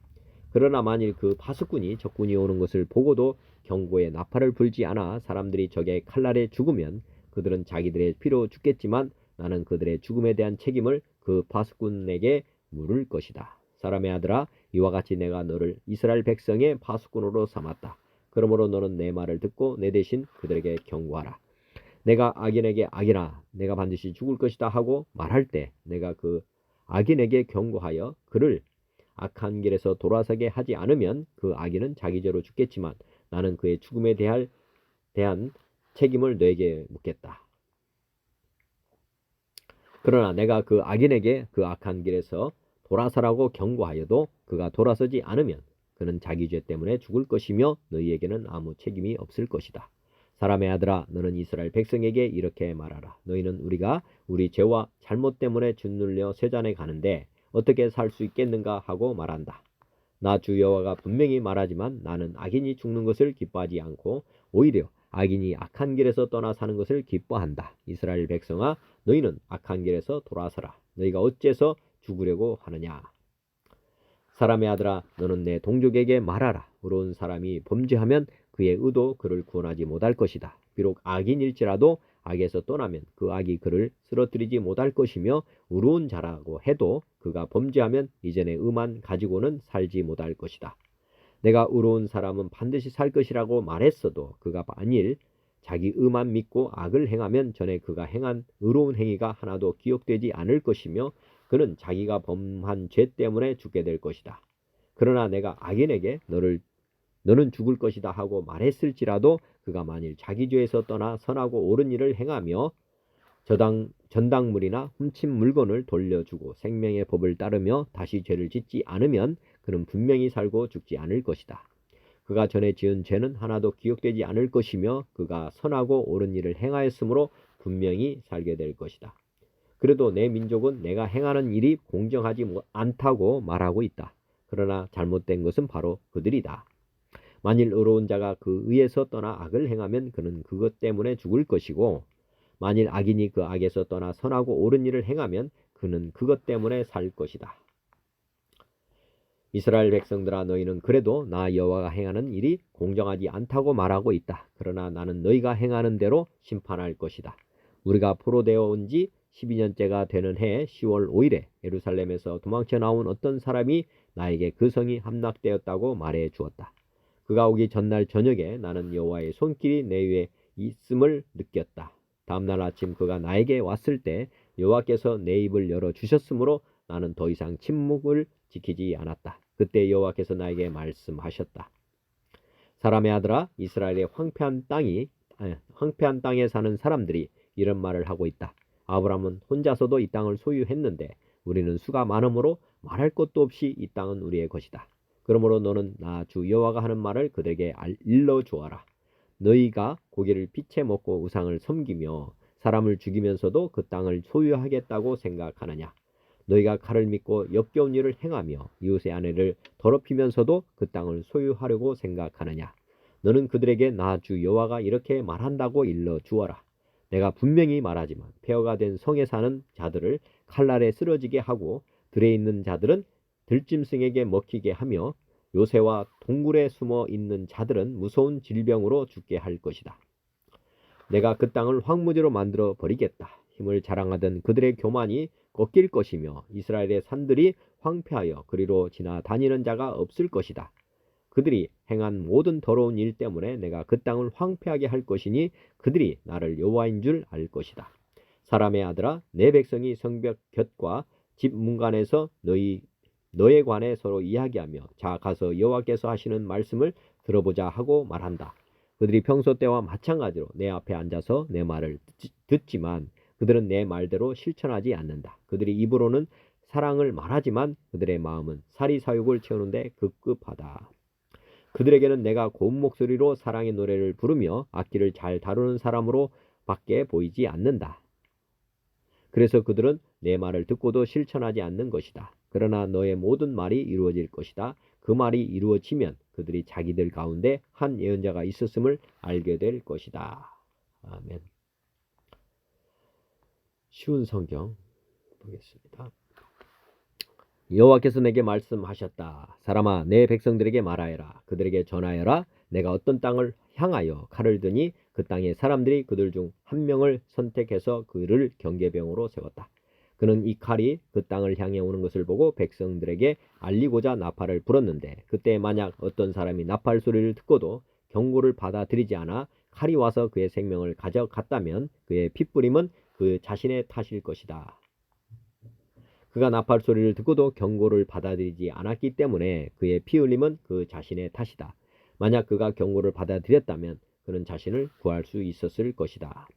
그러나 만일 그 파수꾼이 적군이 오는 것을 보고도 경고에 나팔을 불지 않아 사람들이 적의 칼날에 죽으면 그들은 자기들의 피로 죽겠지만 나는 그들의 죽음에 대한 책임을 그 파수꾼에게 물을 것이다. 사람의 아들아, 이와 같이 내가 너를 이스라엘 백성의 파수꾼으로 삼았다. 그러므로 너는 내 말을 듣고 내 대신 그들에게 경고하라. 내가 악인에게 악이나 내가 반드시 죽을 것이다 하고 말할 때 내가 그 악인에게 경고하여 그를 악한 길에서 돌아서게 하지 않으면 그 악인은 자기 죄로 죽겠지만 나는 그의 죽음에 대한 책임을 너에게 묻겠다. 그러나 내가 그 악인에게 그 악한 길에서 돌아서라고 경고하여도 그가 돌아서지 않으면 그는 자기 죄 때문에 죽을 것이며 너희에게는 아무 책임이 없을 것이다. 사람의 아들아, 너는 이스라엘 백성에게 이렇게 말하라. 너희는 우리가 우리 죄와 잘못 때문에 짓눌려 쇠잔에 가는데 어떻게 살 수 있겠는가 하고 말한다. 나 주 여호와가 분명히 말하지만 나는 악인이 죽는 것을 기뻐하지 않고 오히려 악인이 악한 길에서 떠나 사는 것을 기뻐한다. 이스라엘 백성아, 너희는 악한 길에서 돌아서라. 너희가 어째서 죽으려고 하느냐. 사람의 아들아, 너는 내 동족에게 말하라. 의로운 사람이 범죄하면 그의 의도 그를 구원하지 못할 것이다. 비록 악인일지라도 악에서 떠나면 그 악이 그를 쓰러뜨리지 못할 것이며 의로운 자라고 해도 그가 범죄하면 이전의 의만 가지고는 살지 못할 것이다. 내가 의로운 사람은 반드시 살 것이라고 말했어도 그가 만일 자기 의만 믿고 악을 행하면 전에 그가 행한 의로운 행위가 하나도 기억되지 않을 것이며 그는 자기가 범한 죄 때문에 죽게 될 것이다. 그러나 내가 악인에게 너는 죽을 것이다 하고 말했을지라도 그가 만일 자기 죄에서 떠나 선하고 옳은 일을 행하며 전당물이나 훔친 물건을 돌려주고 생명의 법을 따르며 다시 죄를 짓지 않으면 그는 분명히 살고 죽지 않을 것이다. 그가 전에 지은 죄는 하나도 기억되지 않을 것이며 그가 선하고 옳은 일을 행하였으므로 분명히 살게 될 것이다. 그래도 내 민족은 내가 행하는 일이 공정하지 않다고 말하고 있다. 그러나 잘못된 것은 바로 그들이다. 만일 의로운 자가 그 의에서 떠나 악을 행하면 그는 그것 때문에 죽을 것이고 만일 악인이 그 악에서 떠나 선하고 옳은 일을 행하면 그는 그것 때문에 살 것이다. 이스라엘 백성들아, 너희는 그래도 나 여호와가 행하는 일이 공정하지 않다고 말하고 있다. 그러나 나는 너희가 행하는 대로 심판할 것이다. 우리가 포로되어 온 지 12년째가 되는 해 10월 5일에 예루살렘에서 도망쳐 나온 어떤 사람이 나에게 그 성이 함락되었다고 말해 주었다. 그가 오기 전날 저녁에 나는 여호와의 손길이 내 위에 있음을 느꼈다. 다음날 아침 그가 나에게 왔을 때 여호와께서 내 입을 열어 주셨으므로 나는 더 이상 침묵을 지키지 않았다. 그때 여호와께서 나에게 말씀하셨다. 사람의 아들아, 이스라엘의 황폐한 땅에 사는 사람들이 이런 말을 하고 있다. 아브라함은 혼자서도 이 땅을 소유했는데 우리는 수가 많으므로 말할 것도 없이 이 땅은 우리의 것이다. 그러므로 너는 나 주 여호와가 하는 말을 그들에게 일러 주어라. 너희가 고기를 피채 먹고 우상을 섬기며 사람을 죽이면서도 그 땅을 소유하겠다고 생각하느냐. 너희가 칼을 믿고 역겨운 일을 행하며 이웃의 아내를 더럽히면서도 그 땅을 소유하려고 생각하느냐. 너는 그들에게 나 주 여호와가 이렇게 말한다고 일러 주어라. 내가 분명히 말하지만 폐허가 된 성에 사는 자들을 칼날에 쓰러지게 하고 들에 있는 자들은 들짐승에게 먹히게 하며 요새와 동굴에 숨어 있는 자들은 무서운 질병으로 죽게 할 것이다. 내가 그 땅을 황무지로 만들어 버리겠다. 힘을 자랑하던 그들의 교만이 꺾일 것이며 이스라엘의 산들이 황폐하여 그리로 지나다니는 자가 없을 것이다. 그들이 행한 모든 더러운 일 때문에 내가 그 땅을 황폐하게 할 것이니 그들이 나를 여호와인 줄 알 것이다. 사람의 아들아, 내 백성이 성벽 곁과 집 문간에서 너에 관해 서로 이야기하며 자 가서 여호와께서 하시는 말씀을 들어보자 하고 말한다. 그들이 평소 때와 마찬가지로 내 앞에 앉아서 내 말을 듣지만 그들은 내 말대로 실천하지 않는다. 그들이 입으로는 사랑을 말하지만 그들의 마음은 사리사욕을 채우는데 급급하다. 그들에게는 내가 고운 목소리로 사랑의 노래를 부르며 악기를 잘 다루는 사람으로 밖에 보이지 않는다. 그래서 그들은 내 말을 듣고도 실천하지 않는 것이다. 그러나 너의 모든 말이 이루어질 것이다. 그 말이 이루어지면 그들이 자기들 가운데 한 예언자가 있었음을 알게 될 것이다. 아멘. 쉬운 성경 보겠습니다. 여호와께서 내게 말씀하셨다. 사람아, 내 백성들에게 말하여라. 그들에게 전하여라. 내가 어떤 땅을 향하여 칼을 드니 그 땅의 사람들이 그들 중 한 명을 선택해서 그를 경계병으로 세웠다. 그는 이 칼이 그 땅을 향해 오는 것을 보고 백성들에게 알리고자 나팔을 불었는데 그때 만약 어떤 사람이 나팔 소리를 듣고도 경고를 받아들이지 않아 칼이 와서 그의 생명을 가져갔다면 그의 핏부림은 그 자신의 탓일 것이다. 그가 나팔 소리를 듣고도 경고를 받아들이지 않았기 때문에 그의 피 흘림은 그 자신의 탓이다. 만약 그가 경고를 받아들였다면 그는 자신을 구할 수 있었을 것이다.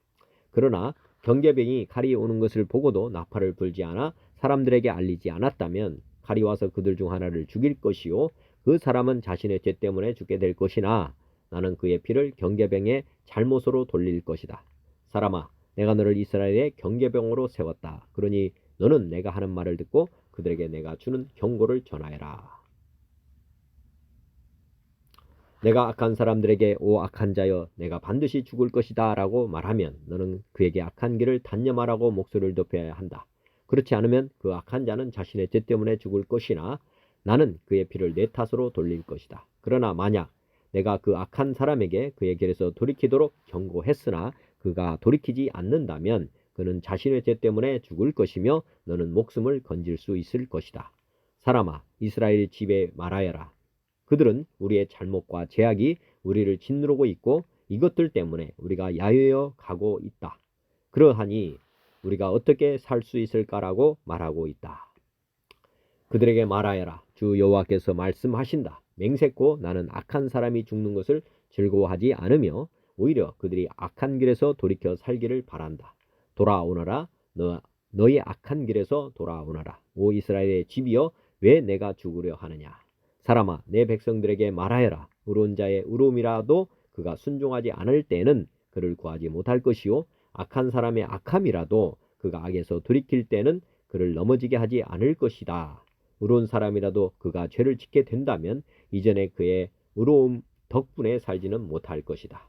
그러나 경계병이 칼이 오는 것을 보고도 나팔을 불지 않아 사람들에게 알리지 않았다면 칼이 와서 그들 중 하나를 죽일 것이요 그 사람은 자신의 죄 때문에 죽게 될 것이나 나는 그의 피를 경계병의 잘못으로 돌릴 것이다. 사람아, 내가 너를 이스라엘의 경계병으로 세웠다. 그러니 너는 내가 하는 말을 듣고 그들에게 내가 주는 경고를 전하여라. 내가 악한 사람들에게 오 악한 자여 내가 반드시 죽을 것이다 라고 말하면 너는 그에게 악한 길을 단념하라고 목소리를 높여야 한다. 그렇지 않으면 그 악한 자는 자신의 죄 때문에 죽을 것이나 나는 그의 피를 내 탓으로 돌릴 것이다. 그러나 만약 내가 그 악한 사람에게 그의 길에서 돌이키도록 경고했으나 그가 돌이키지 않는다면 그는 자신의 죄 때문에 죽을 것이며 너는 목숨을 건질 수 있을 것이다. 사람아, 이스라엘 집에 말하여라. 그들은 우리의 잘못과 죄악이 우리를 짓누르고 있고 이것들 때문에 우리가 야유어 가고 있다. 그러하니 우리가 어떻게 살 수 있을까라고 말하고 있다. 그들에게 말하여라. 주 여호와께서 말씀하신다. 맹세코 나는 악한 사람이 죽는 것을 즐거워하지 않으며 오히려 그들이 악한 길에서 돌이켜 살기를 바란다. 돌아오너라. 너의 악한 길에서 돌아오너라. 오 이스라엘의 집이여 왜 내가 죽으려 하느냐. 사람아 내 백성들에게 말하여라. 의로운 자의 의로움이라도 그가 순종하지 않을 때는 그를 구하지 못할 것이요 악한 사람의 악함이라도 그가 악에서 돌이킬 때는 그를 넘어지게 하지 않을 것이다. 의로운 사람이라도 그가 죄를 짓게 된다면 이전에 그의 의로움 덕분에 살지는 못할 것이다.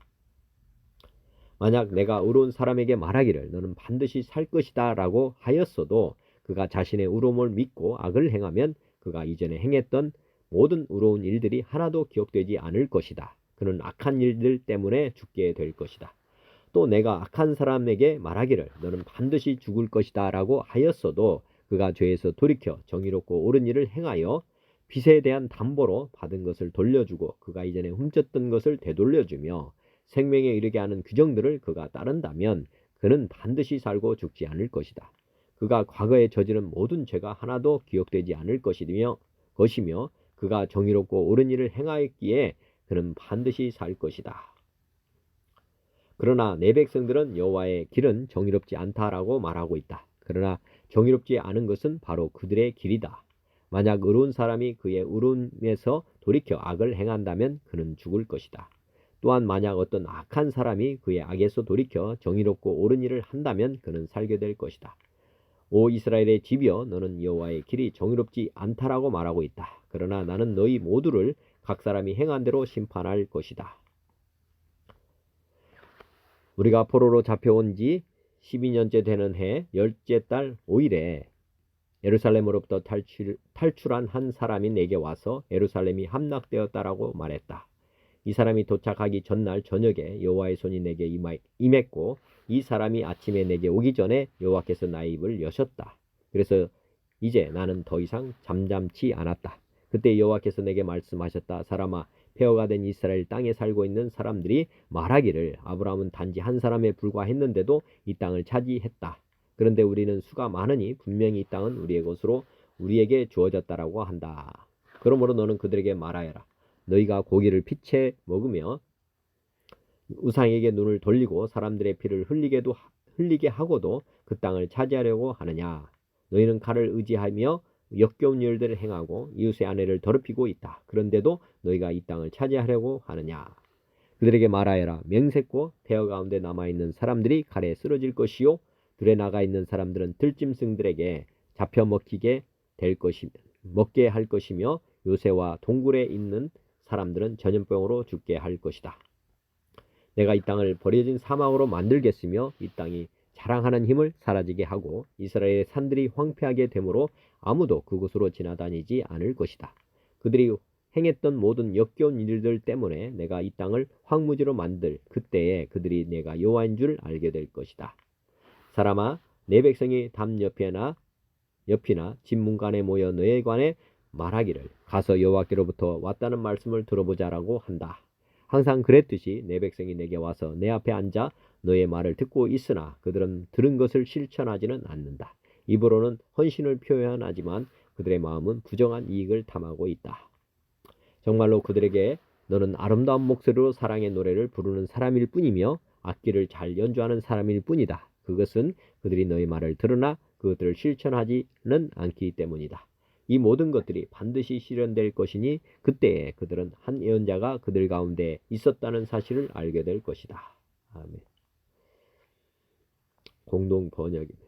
만약 내가 의로운 사람에게 말하기를 너는 반드시 살 것이다 라고 하였어도 그가 자신의 의로움을 믿고 악을 행하면 그가 이전에 행했던 모든 의로운 일들이 하나도 기억되지 않을 것이다. 그는 악한 일들 때문에 죽게 될 것이다. 또 내가 악한 사람에게 말하기를 너는 반드시 죽을 것이다 라고 하였어도 그가 죄에서 돌이켜 정의롭고 옳은 일을 행하여 빚에 대한 담보로 받은 것을 돌려주고 그가 이전에 훔쳤던 것을 되돌려주며 생명에 이르게 하는 규정들을 그가 따른다면 그는 반드시 살고 죽지 않을 것이다. 그가 과거에 저지른 모든 죄가 하나도 기억되지 않을 것이며 그가 정의롭고 옳은 일을 행하였기에 그는 반드시 살 것이다. 그러나 내 백성들은 여호와의 길은 정의롭지 않다라고 말하고 있다. 그러나 정의롭지 않은 것은 바로 그들의 길이다. 만약 의로운 사람이 그의 의로움에서 돌이켜 악을 행한다면 그는 죽을 것이다. 또한 만약 어떤 악한 사람이 그의 악에서 돌이켜 정의롭고 옳은 일을 한다면 그는 살게 될 것이다. 오 이스라엘의 집이여 너는 여호와의 길이 정의롭지 않다라고 말하고 있다. 그러나 나는 너희 모두를 각 사람이 행한 대로 심판할 것이다. 우리가 포로로 잡혀온 지 12년째 되는 해 10째 달 5일에 예루살렘으로부터 탈출한 한 사람이 내게 와서 예루살렘이 함락되었다라고 말했다. 이 사람이 도착하기 전날 저녁에 여호와의 손이 내게 임했고 이 사람이 아침에 내게 오기 전에 여호와께서 나의 입을 여셨다. 그래서 이제 나는 더 이상 잠잠치 않았다. 그때 여호와께서 내게 말씀하셨다. 사람아 폐허가 된 이스라엘 땅에 살고 있는 사람들이 말하기를 아브라함은 단지 한 사람에 불과했는데도 이 땅을 차지했다. 그런데 우리는 수가 많으니 분명히 이 땅은 우리의 것으로 우리에게 주어졌다라고 한다. 그러므로 너는 그들에게 말하여라. 너희가 고기를 피채 먹으며 우상에게 눈을 돌리고 사람들의 피를 흘리게 하고도 그 땅을 차지하려고 하느냐. 너희는 칼을 의지하며 역겨운 일들을 행하고 이웃의 아내를 더럽히고 있다. 그런데도 너희가 이 땅을 차지하려고 하느냐. 그들에게 말하여라. 맹세코 폐허 가운데 남아있는 사람들이 칼에 쓰러질 것이요 들에 나가 있는 사람들은 들짐승들에게 잡혀 먹게 할 것이며 요새와 동굴에 있는 사람들은 전염병으로 죽게 할 것이다. 내가 이 땅을 버려진 사막으로 만들겠으며 이 땅이 자랑하는 힘을 사라지게 하고 이스라엘의 산들이 황폐하게 되므로 아무도 그곳으로 지나다니지 않을 것이다. 그들이 행했던 모든 역겨운 일들 때문에 내가 이 땅을 황무지로 만들 그때에 그들이 내가 여호와인 줄 알게 될 것이다. 사람아 내 백성이 담 옆이나 집 문간에 모여 너에 관해 말하기를 가서 여호와께로부터 왔다는 말씀을 들어보자라고 한다. 항상 그랬듯이 내 백성이 내게 와서 내 앞에 앉아 너의 말을 듣고 있으나 그들은 들은 것을 실천하지는 않는다. 입으로는 헌신을 표현하지만 그들의 마음은 부정한 이익을 탐하고 있다. 정말로 그들에게 너는 아름다운 목소리로 사랑의 노래를 부르는 사람일 뿐이며 악기를 잘 연주하는 사람일 뿐이다. 그것은 그들이 너의 말을 들으나 그것들을 실천하지는 않기 때문이다. 이 모든 것들이 반드시 실현될 것이니 그때에 그들은 한 예언자가 그들 가운데 있었다는 사실을 알게 될 것이다. 아멘. 공동 번역입니다.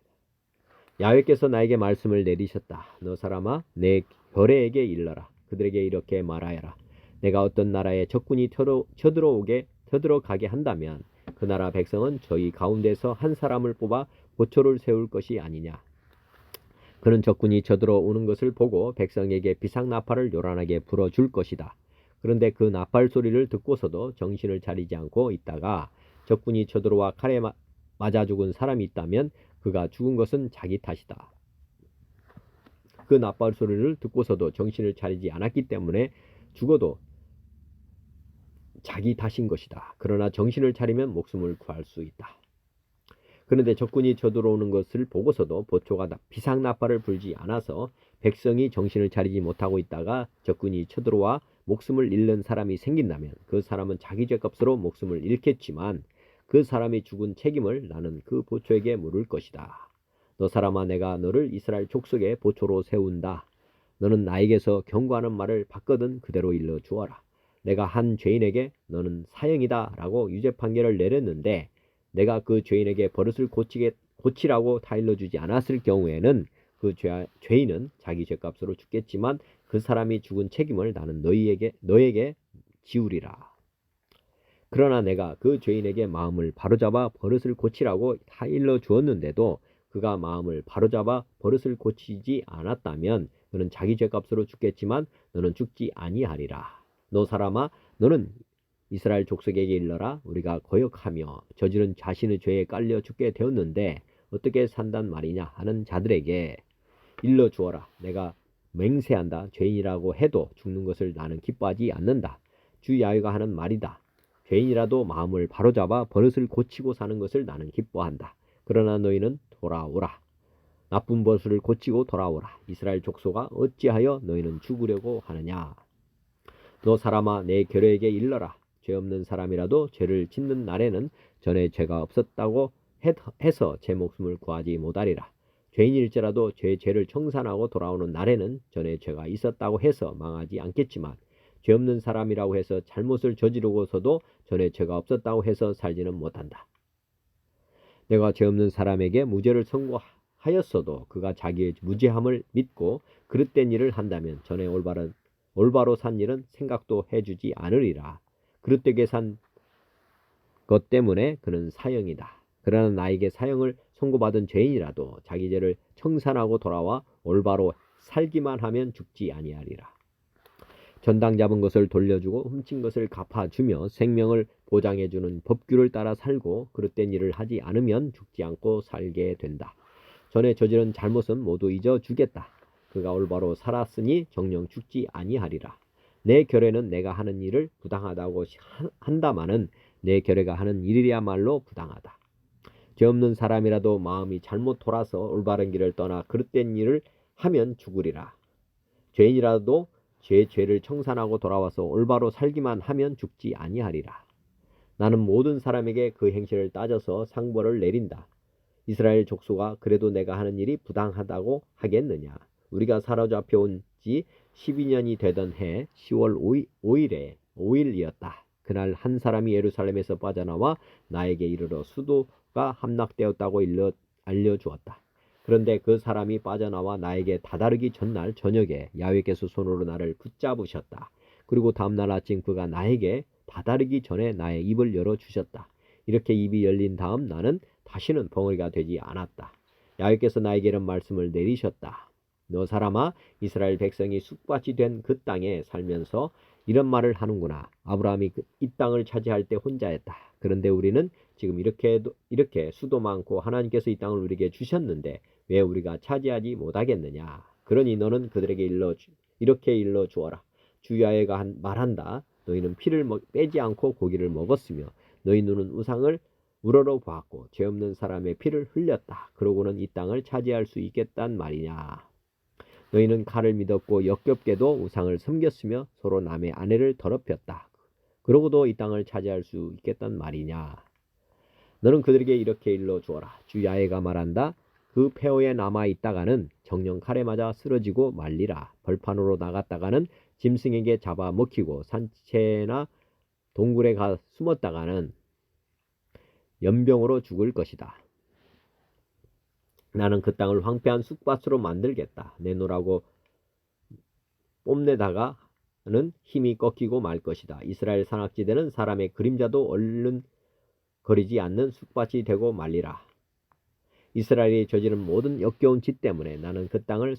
야훼께서 나에게 말씀을 내리셨다. 너 사람아, 내 결례에게 일러라. 그들에게 이렇게 말하여라. 내가 어떤 나라에 적군이 쳐들어가게 한다면 그 나라 백성은 저희 가운데서 한 사람을 뽑아 보초를 세울 것이 아니냐. 그는 적군이 쳐들어오는 것을 보고 백성에게 비상나팔을 요란하게 불어줄 것이다. 그런데 그 나팔 소리를 듣고서도 정신을 차리지 않고 있다가 적군이 쳐들어와 칼에 맞아 죽은 사람이 있다면 그가 죽은 것은 자기 탓이다. 그 나팔 소리를 듣고서도 정신을 차리지 않았기 때문에 죽어도 자기 탓인 것이다. 그러나 정신을 차리면 목숨을 구할 수 있다. 그런데 적군이 쳐들어오는 것을 보고서도 보초가 비상나팔을 불지 않아서 백성이 정신을 차리지 못하고 있다가 적군이 쳐들어와 목숨을 잃는 사람이 생긴다면 그 사람은 자기 죄값으로 목숨을 잃겠지만 그 사람이 죽은 책임을 나는 그 보초에게 물을 것이다. 너 사람아, 내가 너를 이스라엘 족속의 보초로 세운다. 너는 나에게서 경고하는 말을 받거든 그대로 일러 주어라. 내가 한 죄인에게 너는 사형이다 라고 유죄 판결을 내렸는데 내가 그 죄인에게 버릇을 고치라고 다 일러주지 않았을 경우에는 그 죄인은 자기 죄값으로 죽겠지만 그 사람이 죽은 책임을 나는 너에게 지우리라. 그러나 내가 그 죄인에게 마음을 바로잡아 버릇을 고치라고 다 일러주었는데도 그가 마음을 바로잡아 버릇을 고치지 않았다면 그는 자기 죄값으로 죽겠지만 너는 죽지 아니하리라. 너 사람아, 너는 이스라엘 족속에게 일러라. 우리가 거역하며 저지른 자신의 죄에 깔려 죽게 되었는데 어떻게 산단 말이냐 하는 자들에게 일러 주어라. 내가 맹세한다. 죄인이라고 해도 죽는 것을 나는 기뻐하지 않는다. 주 야훼가 하는 말이다. 죄인이라도 마음을 바로잡아 버릇을 고치고 사는 것을 나는 기뻐한다. 그러나 너희는 돌아오라. 나쁜 버릇을 고치고 돌아오라. 이스라엘 족속아, 어찌하여 너희는 죽으려고 하느냐. 너 사람아, 내 결례에게 일러라. 죄 없는 사람이라도 죄를 짓는 날에는 전에 죄가 없었다고 해서 제 목숨을 구하지 못하리라. 죄인일지라도 죄를 청산하고 돌아오는 날에는 전에 죄가 있었다고 해서 망하지 않겠지만 죄 없는 사람이라고 해서 잘못을 저지르고서도 전에 죄가 없었다고 해서 살지는 못한다. 내가 죄 없는 사람에게 무죄를 선고하였어도 그가 자기의 무죄함을 믿고 그릇된 일을 한다면 전에 올바로 산 일은 생각도 해주지 않으리라. 그릇되게 산 것 때문에 그는 사형이다. 그러나 나에게 사형을 선고받은 죄인이라도 자기 죄를 청산하고 돌아와 올바로 살기만 하면 죽지 아니하리라. 전당 잡은 것을 돌려주고 훔친 것을 갚아주며 생명을 보장해주는 법규를 따라 살고 그릇된 일을 하지 않으면 죽지 않고 살게 된다. 전에 저지른 잘못은 모두 잊어주겠다. 그가 올바로 살았으니 정녕 죽지 아니하리라. 내 결례는 내가 하는 일을 부당하다고 한다마는 내 결례가 하는 일이야말로 부당하다. 죄 없는 사람이라도 마음이 잘못 돌아서 올바른 길을 떠나 그릇된 일을 하면 죽으리라. 죄인이라도 죄를 청산하고 돌아와서 올바로 살기만 하면 죽지 아니하리라. 나는 모든 사람에게 그 행실을 따져서 상벌을 내린다. 이스라엘 족속아, 그래도 내가 하는 일이 부당하다고 하겠느냐. 우리가 사로잡혀 온 지 12년이 되던 해 10월 5일이었다. 그날 한 사람이 예루살렘에서 빠져나와 나에게 이르러 수도가 함락되었다고 알려주었다. 그런데 그 사람이 빠져나와 나에게 다다르기 전날 저녁에 야훼께서 손으로 나를 붙잡으셨다. 그리고 다음날 아침 그가 나에게 다다르기 전에 나의 입을 열어주셨다. 이렇게 입이 열린 다음 나는 다시는 벙어리가 되지 않았다. 야훼께서 나에게 이런 말씀을 내리셨다. 너 사람아, 이스라엘 백성이 쑥밭이 된 그 땅에 살면서 이런 말을 하는구나. 아브라함이 이 땅을 차지할 때 혼자였다. 그런데 우리는 지금 이렇게 수도 많고 하나님께서 이 땅을 우리에게 주셨는데 왜 우리가 차지하지 못하겠느냐. 그러니 너는 그들에게 이렇게 일러 주어라. 주 야훼가 말한다. 너희는 피를 빼지 않고 고기를 먹었으며 너희 눈은 우상을 우러러 보았고 죄 없는 사람의 피를 흘렸다. 그러고는 이 땅을 차지할 수 있겠단 말이냐. 너희는 칼을 믿었고 역겹게도 우상을 섬겼으며 서로 남의 아내를 더럽혔다. 그러고도 이 땅을 차지할 수 있겠단 말이냐. 너는 그들에게 이렇게 일러 주어라. 주 야훼가 말한다. 그 폐허에 남아있다가는 정령 칼에 맞아 쓰러지고 말리라. 벌판으로 나갔다가는 짐승에게 잡아 먹히고 산채나 동굴에 가 숨었다가는 연병으로 죽을 것이다. 나는 그 땅을 황폐한 쑥밭으로 만들겠다. 내놓으라고 뽐내다가는 힘이 꺾이고 말 것이다. 이스라엘 산악지대는 사람의 그림자도 얼른 거리지 않는 쑥밭이 되고 말리라. 이스라엘이 저지른 모든 역겨운 짓 때문에 나는 그 땅을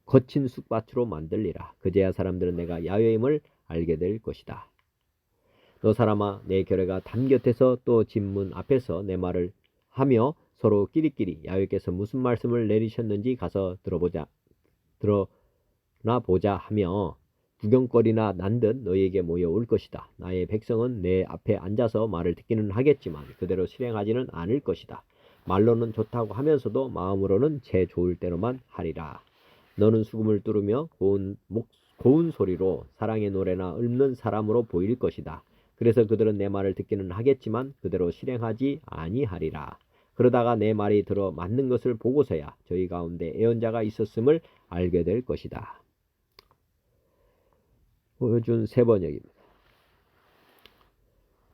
거친 쑥밭으로 만들리라. 그제야 사람들은 내가 야훼임을 알게 될 것이다. 너 사람아, 내 결례가 담 곁에서 또 집문 앞에서 내 말을 하며 서로 끼리끼리 야훼께서 무슨 말씀을 내리셨는지 가서 드러나 보자 하며 구경거리나 난 듯 너희에게 모여올 것이다. 나의 백성은 내 앞에 앉아서 말을 듣기는 하겠지만 그대로 실행하지는 않을 것이다. 말로는 좋다고 하면서도 마음으로는 제 좋을 대로만 하리라. 너는 수금을 뚫으며 고운 소리로 사랑의 노래나 읊는 사람으로 보일 것이다. 그래서 그들은 내 말을 듣기는 하겠지만 그대로 실행하지 아니하리라. 그러다가 내 말이 들어 맞는 것을 보고서야 저희 가운데 애언자가 있었음을 알게 될 것이다. 보여준 세 번역입니다.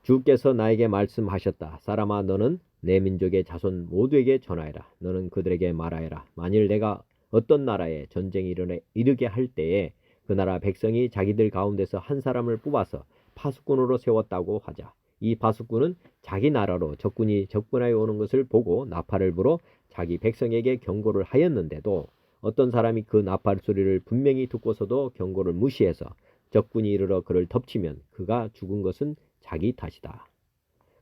주께서 나에게 말씀하셨다. 사람아, 너는 내 민족의 자손 모두에게 전하여라. 너는 그들에게 말하여라. 만일 내가 어떤 나라에 전쟁이 이르게 할 때에 그 나라 백성이 자기들 가운데서 한 사람을 뽑아서 파수꾼으로 세웠다고 하자. 이 파수꾼은 자기 나라로 적군이 접근하여 오는 것을 보고 나팔을 불어 자기 백성에게 경고를 하였는데도 어떤 사람이 그 나팔 소리를 분명히 듣고서도 경고를 무시해서 적군이 이르러 그를 덮치면 그가 죽은 것은 자기 탓이다.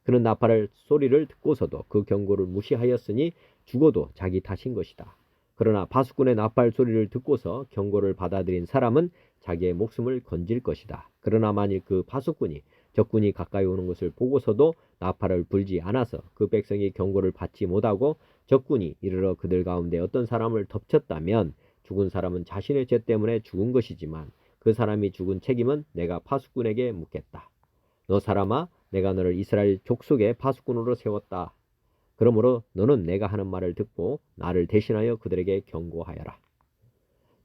그는 나팔 소리를 듣고서도 그 경고를 무시하였으니 죽어도 자기 탓인 것이다. 그러나 파수꾼의 나팔 소리를 듣고서 경고를 받아들인 사람은 자기의 목숨을 건질 것이다. 그러나 만일 그 파수꾼이 적군이 가까이 오는 것을 보고서도 나팔을 불지 않아서 그 백성이 경고를 받지 못하고 적군이 이르러 그들 가운데 어떤 사람을 덮쳤다면 죽은 사람은 자신의 죄 때문에 죽은 것이지만 그 사람이 죽은 책임은 내가 파수꾼에게 묻겠다. 너 사람아, 내가 너를 이스라엘 족속의 파수꾼으로 세웠다. 그러므로 너는 내가 하는 말을 듣고 나를 대신하여 그들에게 경고하여라.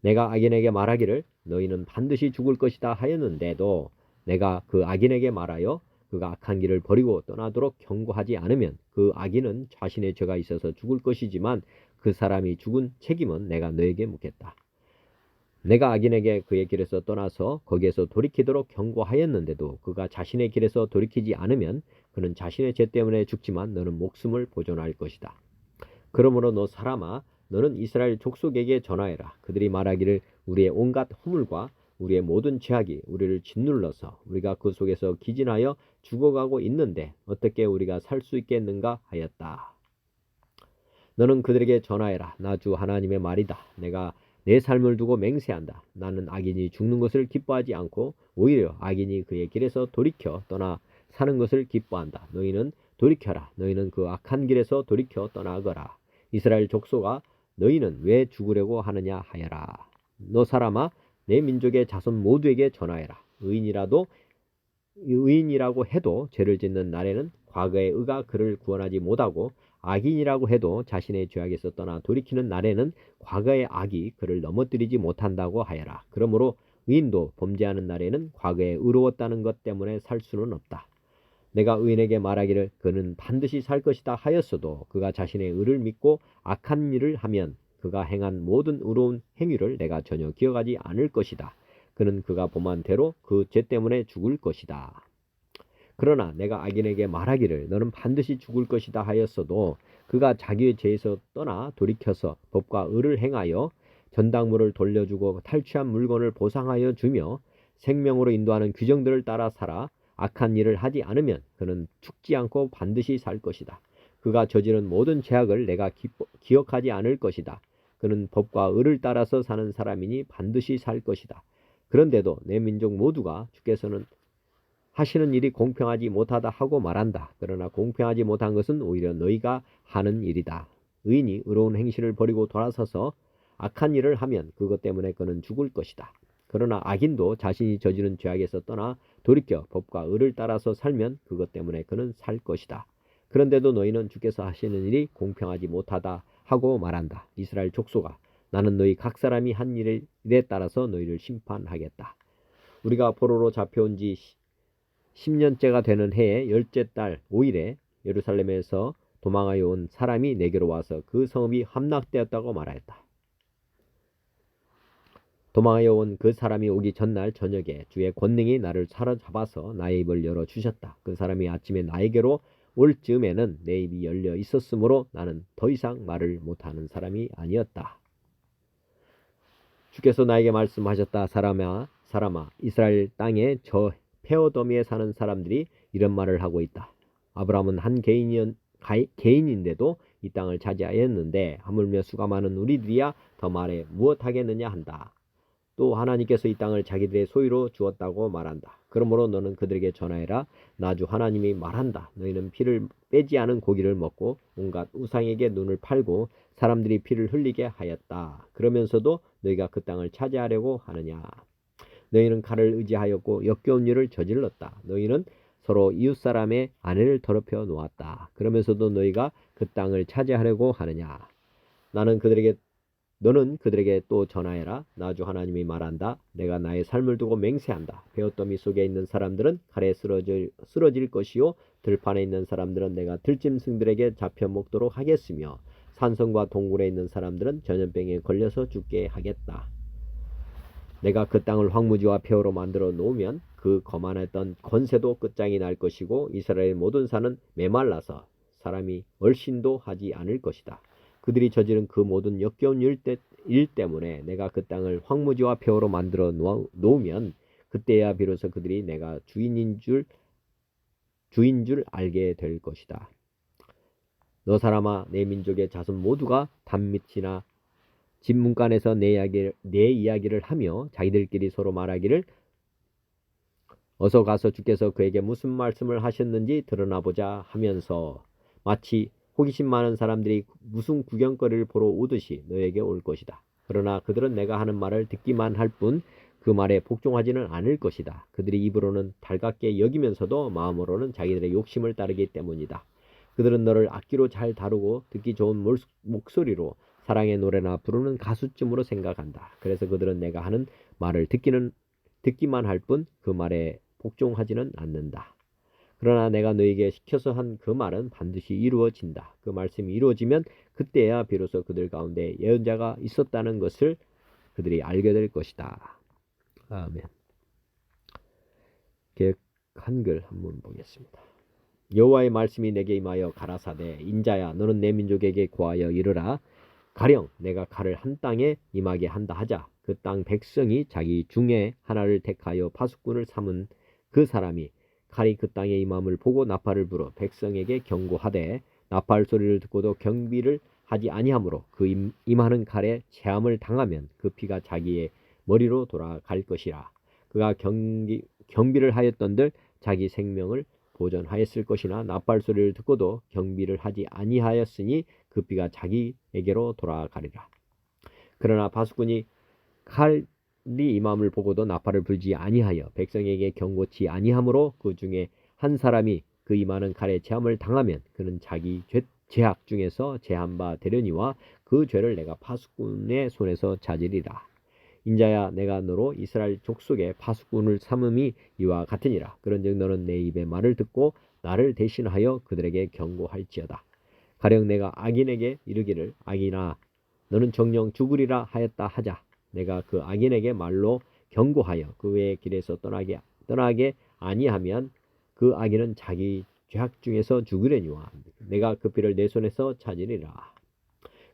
내가 악인에게 말하기를 너희는 반드시 죽을 것이다 하였는데도 내가 그 악인에게 말하여 그가 악한 길을 버리고 떠나도록 경고하지 않으면 그 악인은 자신의 죄가 있어서 죽을 것이지만 그 사람이 죽은 책임은 내가 너에게 묻겠다. 내가 악인에게 그의 길에서 떠나서 거기에서 돌이키도록 경고하였는데도 그가 자신의 길에서 돌이키지 않으면 그는 자신의 죄 때문에 죽지만 너는 목숨을 보존할 것이다. 그러므로 너 사람아, 너는 이스라엘 족속에게 전하여라. 그들이 말하기를 우리의 온갖 허물과 우리의 모든 죄악이 우리를 짓눌러서 우리가 그 속에서 기진하여 죽어가고 있는데 어떻게 우리가 살 수 있겠는가 하였다. 너는 그들에게 전하여라. 나 주 하나님의 말이다. 내가 내 삶을 두고 맹세한다. 나는 악인이 죽는 것을 기뻐하지 않고 오히려 악인이 그의 길에서 돌이켜 떠나 사는 것을 기뻐한다. 너희는 돌이켜라. 너희는 그 악한 길에서 돌이켜 떠나거라. 이스라엘 족속아, 너희는 왜 죽으려고 하느냐 하여라. 너 사람아, 내 민족의 자손 모두에게 전하여라. 의인이라고 해도 죄를 짓는 날에는 과거의 의가 그를 구원하지 못하고 악인이라고 해도 자신의 죄악에서 떠나 돌이키는 날에는 과거의 악이 그를 넘어뜨리지 못한다고 하여라. 그러므로 의인도 범죄하는 날에는 과거에 의로웠다는 것 때문에 살 수는 없다. 내가 의인에게 말하기를 그는 반드시 살 것이다 하였어도 그가 자신의 의를 믿고 악한 일을 하면 그가 행한 모든 의로운 행위를 내가 전혀 기억하지 않을 것이다. 그는 그가 범한 대로 그 죄 때문에 죽을 것이다. 그러나 내가 악인에게 말하기를 너는 반드시 죽을 것이다 하였어도 그가 자기의 죄에서 떠나 돌이켜서 법과 의를 행하여 전당물을 돌려주고 탈취한 물건을 보상하여 주며 생명으로 인도하는 규정들을 따라 살아 악한 일을 하지 않으면 그는 죽지 않고 반드시 살 것이다. 그가 저지른 모든 죄악을 내가 기억하지 않을 것이다. 그는 법과 의를 따라서 사는 사람이니 반드시 살 것이다. 그런데도 내 민족 모두가 주께서는 하시는 일이 공평하지 못하다 하고 말한다. 그러나 공평하지 못한 것은 오히려 너희가 하는 일이다. 의인이 의로운 행실을 버리고 돌아서서 악한 일을 하면 그것 때문에 그는 죽을 것이다. 그러나 악인도 자신이 저지른 죄악에서 떠나 돌이켜 법과 의를 따라서 살면 그것 때문에 그는 살 것이다. 그런데도 너희는 주께서 하시는 일이 공평하지 못하다 하고 말한다. 이스라엘 족속아, 나는 너희 각 사람이 한 일에 따라서 너희를 심판하겠다. 우리가 포로로 잡혀온 지 10년째가 되는 해의 10째 달 5일에 예루살렘에서 도망하여 온 사람이 내게로 와서 그 성읍이 함락되었다고 말하였다. 도망하여 온 그 사람이 오기 전날 저녁에 주의 권능이 나를 사로잡아서 나의 입을 열어주셨다. 그 사람이 아침에 나에게로 올 즈음에는 내 입이 열려 있었으므로 나는 더 이상 말을 못하는 사람이 아니었다. 주께서 나에게 말씀하셨다. 사람아, 이스라엘 땅에 저 페어더미에 사는 사람들이 이런 말을 하고 있다. 아브라함은 한 개인인데도 이 땅을 차지하였는데 하물며 수가 많은 우리들이야 더 말해 무엇하겠느냐 한다. 또 하나님께서 이 땅을 자기들의 소유로 주었다고 말한다. 그러므로 너는 그들에게 전하여라. 나 주 하나님이 말한다. 너희는 피를 빼지 않은 고기를 먹고 온갖 우상에게 눈을 팔고 사람들이 피를 흘리게 하였다. 그러면서도 너희가 그 땅을 차지하려고 하느냐. 너희는 칼을 의지하였고 역겨운 일을 저질렀다. 너희는 서로 이웃사람의 아내를 더럽혀 놓았다. 그러면서도 너희가 그 땅을 차지하려고 하느냐. 너는 그들에게 또 전하여라. 나 주 하나님이 말한다. 내가 나의 삶을 두고 맹세한다. 베어더미 속에 있는 사람들은 칼에 쓰러질 것이요 들판에 있는 사람들은 내가 들짐승들에게 잡혀 먹도록 하겠으며 산성과 동굴에 있는 사람들은 전염병에 걸려서 죽게 하겠다. 내가 그 땅을 황무지와 폐허로 만들어 놓으면 그 거만했던 권세도 끝장이 날 것이고 이스라엘 모든 산은 메말라서 사람이 얼씬도 하지 않을 것이다. 그들이 저지른 그 모든 역겨운 일 때문에 내가 그 땅을 황무지와 폐허로 만들어 놓으면 그때야 비로소 그들이 내가 주인 줄 알게 될 것이다. 너 사람아, 내 민족의 자손 모두가 단밑이나 집 문간에서 내 이야기를 하며 자기들끼리 서로 말하기를 어서 가서 주께서 그에게 무슨 말씀을 하셨는지 드러나보자 하면서 마치 호기심 많은 사람들이 무슨 구경거리를 보러 오듯이 너에게 올 것이다. 그러나 그들은 내가 하는 말을 듣기만 할 뿐 그 말에 복종하지는 않을 것이다. 그들이 입으로는 달갑게 여기면서도 마음으로는 자기들의 욕심을 따르기 때문이다. 그들은 너를 악기로 잘 다루고 듣기 좋은 목소리로 사랑의 노래나 부르는 가수쯤으로 생각한다. 그래서 그들은 내가 하는 말을 듣기만 할 뿐 그 말에 복종하지는 않는다. 그러나 내가 너에게 시켜서 한 그 말은 반드시 이루어진다. 그 말씀이 이루어지면 그때야 비로소 그들 가운데 예언자가 있었다는 것을 그들이 알게 될 것이다. 아멘. 개역 한글 한번 보겠습니다. 여호와의 말씀이 내게 임하여 가라사대 인자야 너는 내 민족에게 고하여 이르라. 가령 내가 칼을 한 땅에 임하게 한다 하자. 그 땅 백성이 자기 중에 하나를 택하여 파수꾼을 삼은 그 사람이 칼이 그 땅에 임함을 보고 나팔을 불어 백성에게 경고하되 나팔 소리를 듣고도 경비를 하지 아니하므로 그 임하는 칼에 체함을 당하면 그 피가 자기의 머리로 돌아갈 것이라. 그가 경비를 하였던들 자기 생명을 보전하였을 것이나 나팔 소리를 듣고도 경비를 하지 아니하였으니 그 피가 자기에게로 돌아가리라. 그러나 파수꾼이 칼이 임함을 보고도 나팔을 불지 아니하여 백성에게 경고치 아니하므로 그 중에 한 사람이 그 임하는 칼에 체함을 당하면 그는 자기 죄악 중에서 제한 바 되려니와 그 죄를 내가 파수꾼의 손에서 찾으리라. 인자야 내가 너로 이스라엘 족속의 파수꾼을 삼음이 이와 같으니라. 그런즉 너는 내 입의 말을 듣고 나를 대신하여 그들에게 경고할지어다. 가령 내가 악인에게 이르기를 악인아 너는 정녕 죽으리라 하였다 하자. 내가 그 악인에게 말로 경고하여 그의 길에서 떠나게 아니하면 그 악인은 자기 죄악 중에서 죽으려니와 내가 그 피를 내 손에서 찾으리라.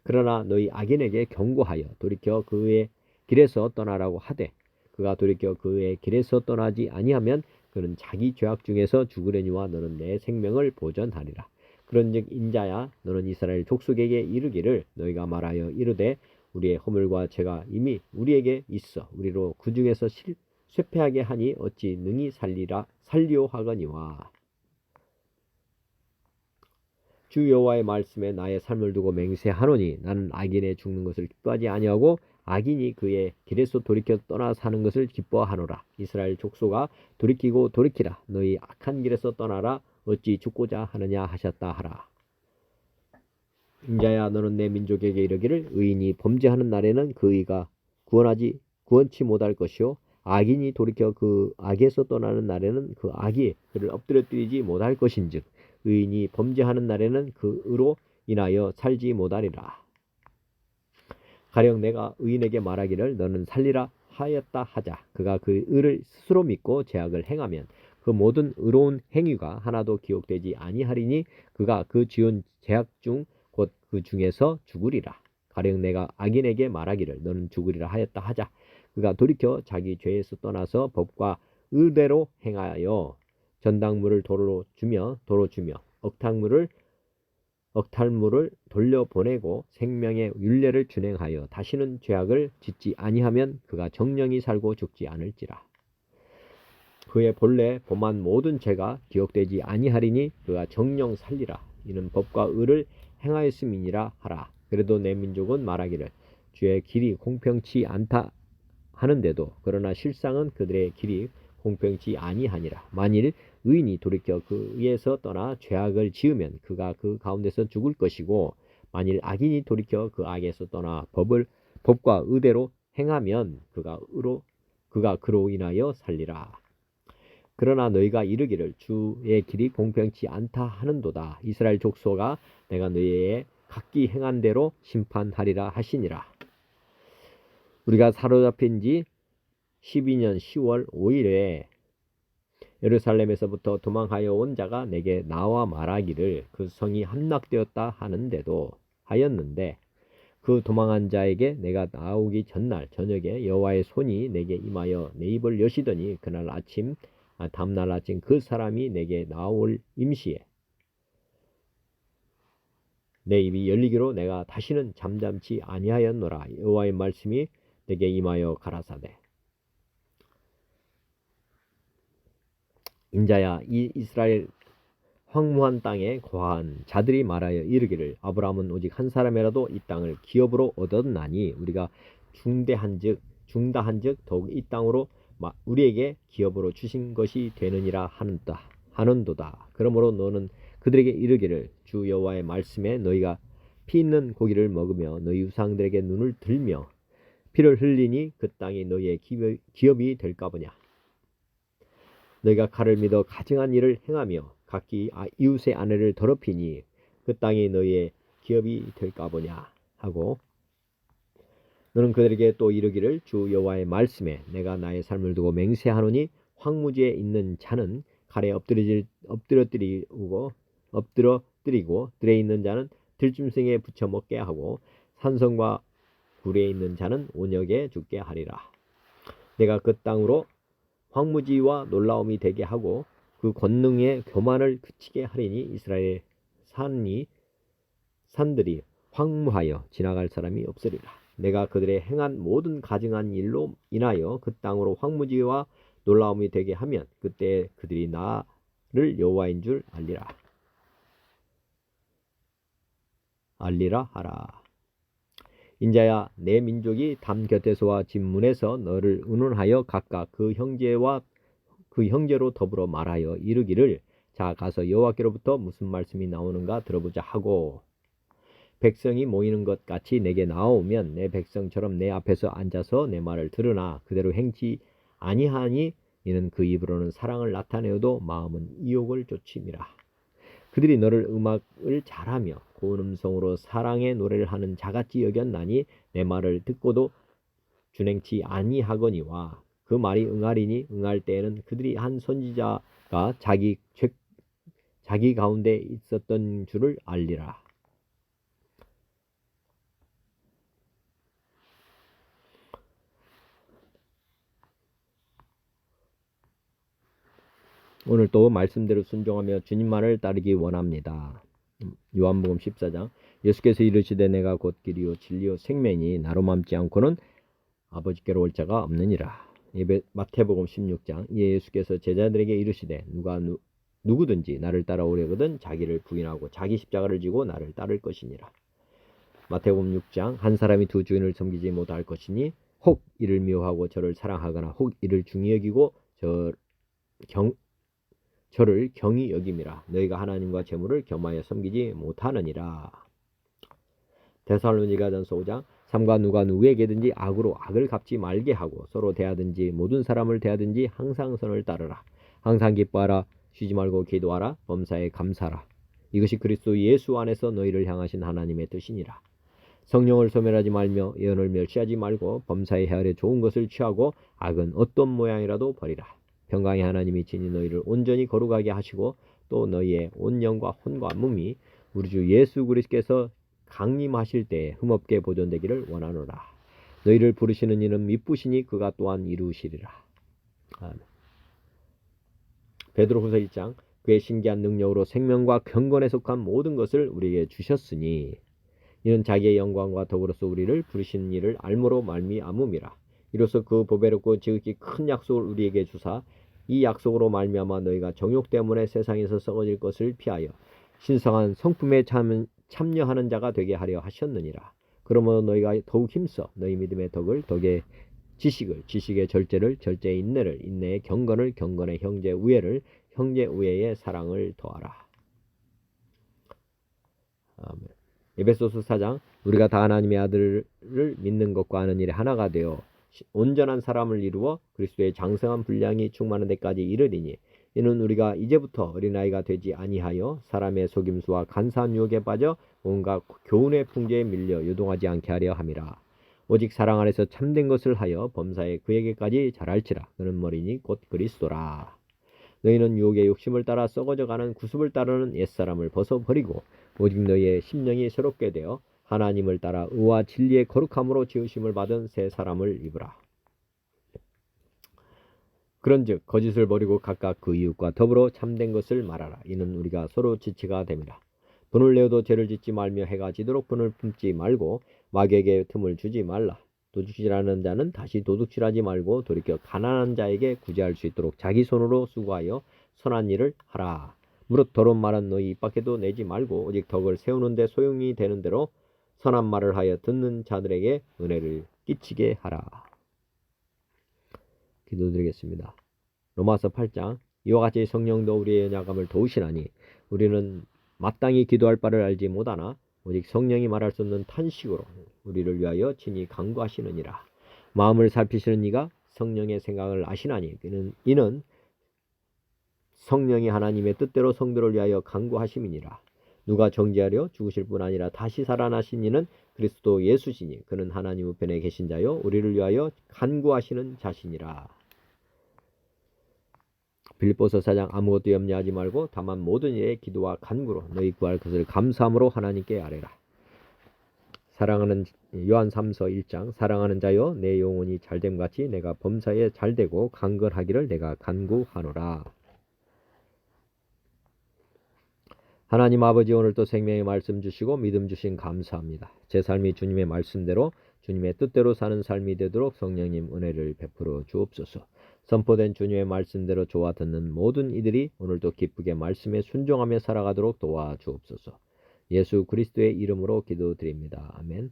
그러나 너희 악인에게 경고하여 돌이켜 그의 길에서 떠나라고 하되 그가 돌이켜 그의 길에서 떠나지 아니하면 그는 자기 죄악 중에서 죽으려니와 너는 내 생명을 보전하리라. 그런즉 인자야 너는 이스라엘 족속에게 이르기를 너희가 말하여 이르되 우리의 허물과 죄가 이미 우리에게 있어 우리로 그 중에서 쇠폐하게 하니 어찌 능히 살리오 하거니와. 주 여호와의 말씀에 나의 삶을 두고 맹세하노니 나는 악인의 죽는 것을 기뻐하지 아니하고 악인이 그의 길에서 돌이켜 떠나 사는 것을 기뻐하노라. 이스라엘 족속아 돌이키고 돌이키라. 너희 악한 길에서 떠나라. 어찌 죽고자 하느냐 하셨다 하라. 인자야 너는 내 민족에게 이르기를 의인이 범죄하는 날에는 그 의가 구원치 못할 것이요 악인이 돌이켜 그 악에서 떠나는 날에는 그 악이 그를 엎드러뜨리지 못할 것인즉 의인이 범죄하는 날에는 그 의로 인하여 살지 못하리라. 가령 내가 의인에게 말하기를 너는 살리라 하였다 하자. 그가 그 의를 스스로 믿고 죄악을 행하면 그 모든 의로운 행위가 하나도 기억되지 아니하리니 그가 그 지은 죄악 중 곧 그 중에서 죽으리라. 가령 내가 악인에게 말하기를 너는 죽으리라 하였다 하자. 그가 돌이켜 자기 죄에서 떠나서 법과 의대로 행하여 전당물을 도로 주며 억탈물을 돌려보내고 생명의 율례를 준행하여 다시는 죄악을 짓지 아니하면 그가 정령이 살고 죽지 않을지라. 그의 본래 범한 모든 죄가 기억되지 아니하리니 그가 정령 살리라. 이는 법과 의를 행하였음이니라 하라. 그래도 내 민족은 말하기를 주의 길이 공평치 않다 하는데도 그러나 실상은 그들의 길이 공평치 아니하니라. 만일 의인이 돌이켜 그 의에서 떠나 죄악을 지으면 그가 그 가운데서 죽을 것이고 만일 악인이 돌이켜 그 악에서 떠나 법과 의대로 행하면 그가 그로 인하여 살리라. 그러나 너희가 이르기를 주의 길이 공평치 않다 하는도다. 이스라엘 족속아 내가 너희의 각기 행한 대로 심판하리라 하시니라. 우리가 사로잡힌 지 12년 10월 5일에 예루살렘에서부터 도망하여 온 자가 내게 나와 말하기를 그 성이 함락되었다 하였는데 그 도망한 자에게 내가 나오기 전날 저녁에 여호와의 손이 내게 임하여 내 입을 여시더니 다음날 아침 그 사람이 내게 나올 임시에 내 입이 열리기로 내가 다시는 잠잠치 아니하였노라. 여호와의 말씀이 내게 임하여 가라사대 인자야 이 이스라엘 황무한 땅에 거한 자들이 말하여 이르기를 아브라함은 오직 한 사람이라도 이 땅을 기업으로 얻었나니 우리가 중다한즉 더욱 이 땅으로 우리에게 기업으로 주신 것이 되느니라 하는도다. 그러므로 너는 그들에게 이르기를 주 여호와의 말씀에 너희가 피 있는 고기를 먹으며 너희 우상들에게 눈을 들며 피를 흘리니 그 땅이 너희의 기업이 될까 보냐. 너희가 칼을 믿어 가증한 일을 행하며 각기 이웃의 아내를 더럽히니 그 땅이 너희의 기업이 될까 보냐 하고 너는 그들에게 또 이르기를 주 여호와의 말씀에 내가 나의 삶을 두고 맹세하노니 황무지에 있는 자는 칼에 엎드러뜨리고 들에 있는 자는 들짐승에 붙여 먹게 하고 산성과 굴에 있는 자는 온역에 죽게 하리라. 내가 그 땅으로 황무지와 놀라움이 되게 하고 그 권능의 교만을 그치게 하리니 이스라엘 산들이 황무하여 지나갈 사람이 없으리라. 내가 그들의 행한 모든 가증한 일로 인하여 그 땅으로 황무지와 놀라움이 되게 하면 그때 그들이 나를 여호와인 줄 알리라 하라. 인자야 내 민족이 담 곁에서와 집 문에서 너를 의논하여 각각 그 형제로 더불어 말하여 이르기를 자 가서 여호와께로부터 무슨 말씀이 나오는가 들어보자 하고 백성이 모이는 것 같이 내게 나오면 내 백성처럼 내 앞에서 앉아서 내 말을 들으나 그대로 행치 아니하니 이는 그 입으로는 사랑을 나타내어도 마음은 이욕을 쫓음이라. 그들이 너를 음악을 잘하며 고운 음성으로 사랑의 노래를 하는 자같이 여겼나니 내 말을 듣고도 준행치 아니하거니와 그 말이 응하리니 응할 때에는 그들이 한 선지자가 자기 가운데 있었던 줄을 알리라. 오늘도 말씀대로 순종하며 주님만을 따르기 원합니다. 요한복음 14장 예수께서 이르시되 내가 곧 길이요 진리요 생명이니 나로 맘지 않고는 아버지께로 올 자가 없느니라. 마태복음 16장 예수께서 제자들에게 이르시되 누구든지 나를 따라오려거든 자기를 부인하고 자기 십자가를 지고 나를 따를 것이니라. 마태복음 6장 한 사람이 두 주인을 섬기지 못할 것이니 혹 이를 미워하고 저를 사랑하거나 혹 이를 중히 여기고 저를 경히 여김이라. 너희가 하나님과 재물을 겸하여 섬기지 못하느니라. 데살로니가전서 5장 삼가 누가 누구에게든지 악으로 악을 갚지 말게 하고 서로 대하든지 모든 사람을 대하든지 항상 선을 따르라. 항상 기뻐하라. 쉬지 말고 기도하라. 범사에 감사하라. 이것이 그리스도 예수 안에서 너희를 향하신 하나님의 뜻이니라. 성령을 소멸하지 말며 예언을 멸시하지 말고 범사에 헤아려 좋은 것을 취하고 악은 어떤 모양이라도 버리라. 평강의 하나님이 친히 너희를 온전히 거룩하게 하시고 또 너희의 온 영과 혼과 몸이 우리 주 예수 그리스도께서 강림하실 때에 흠없게 보존되기를 원하노라. 너희를 부르시는 이는 미쁘시니 그가 또한 이루시리라. 아멘. 베드로후서 1장 그의 신기한 능력으로 생명과 경건에 속한 모든 것을 우리에게 주셨으니 이는 자기의 영광과 더불어서 우리를 부르신 이를 알므로 말미암음이라. 이로써 그 보배롭고 지극히 큰 약속을 우리에게 주사 이 약속으로 말미암아 너희가 정욕 때문에 세상에서 썩어질 것을 피하여 신성한 성품에 참여하는 자가 되게 하려 하셨느니라. 그러므로 너희가 더욱 힘써 너희 믿음의 덕을 덕의 지식을 지식의 절제를 절제의 인내를 인내의 경건을 경건의 형제 우애를 형제 우애의 사랑을 더하라. 아멘. 에베소서 4장 우리가 다 하나님의 아들을 믿는 것과 아는 일에 하나가 되어 온전한 사람을 이루어 그리스도의 장성한 분량이 충만한 데까지 이르리니 이는 우리가 이제부터 어린아이가 되지 아니하여 사람의 속임수와 간사한 유혹에 빠져 온갖 교훈의 풍조에 밀려 요동하지 않게 하려 함이라. 오직 사랑 안에서 참된 것을 하여 범사에 그에게까지 자랄지라. 그는 머리니 곧 그리스도라. 너희는 유혹의 욕심을 따라 썩어져가는 구습을 따르는 옛사람을 벗어버리고 오직 너희의 심령이 새롭게 되어 하나님을 따라 의와 진리의 거룩함으로 지으심을 받은 새 사람을 입으라. 그런즉 거짓을 버리고 각각 그 이웃과 더불어 참된 것을 말하라. 이는 우리가 서로 지체가 됨이라. 분을 내어도 죄를 짓지 말며 해가 지도록 분을 품지 말고 마귀에게 틈을 주지 말라. 도둑질하는 자는 다시 도둑질하지 말고 돌이켜 가난한 자에게 구제할 수 있도록 자기 손으로 수고하여 선한 일을 하라. 무릇 더러운 말은 너희 입 밖에도 내지 말고 오직 덕을 세우는 데 소용이 되는 대로 선한 말을 하여 듣는 자들에게 은혜를 끼치게 하라. 기도드리겠습니다. 로마서 8장 이와 같이 성령도 우리의 연약함을 도우시나니 우리는 마땅히 기도할 바를 알지 못하나 오직 성령이 말할 수 없는 탄식으로 우리를 위하여 친히 간구하시느니라. 마음을 살피시는 이가 성령의 생각을 아시나니 이는 성령이 하나님의 뜻대로 성도를 위하여 간구하심이니라. 누가 정죄하려 죽으실 뿐 아니라 다시 살아나신 이는 그리스도 예수시니 그는 하나님 우편에 계신 자요 우리를 위하여 간구하시는 자시니라. 빌립보서 4장 아무것도 염려하지 말고 다만 모든 일에 기도와 간구로 너희 구할 것을 감사함으로 하나님께 아뢰라. 사랑하는 요한 3서 1장 사랑하는 자여 내 영혼이 잘됨같이 내가 범사에 잘되고 강건하기를 내가 간구하노라. 하나님 아버지 오늘도 생명의 말씀 주시고 믿음 주신 감사합니다. 제 삶이 주님의 말씀대로 주님의 뜻대로 사는 삶이 되도록 성령님 은혜를 베풀어 주옵소서. 선포된 주님의 말씀대로 좋아 듣는 모든 이들이 오늘도 기쁘게 말씀에 순종하며 살아가도록 도와주옵소서. 예수 그리스도의 이름으로 기도드립니다. 아멘.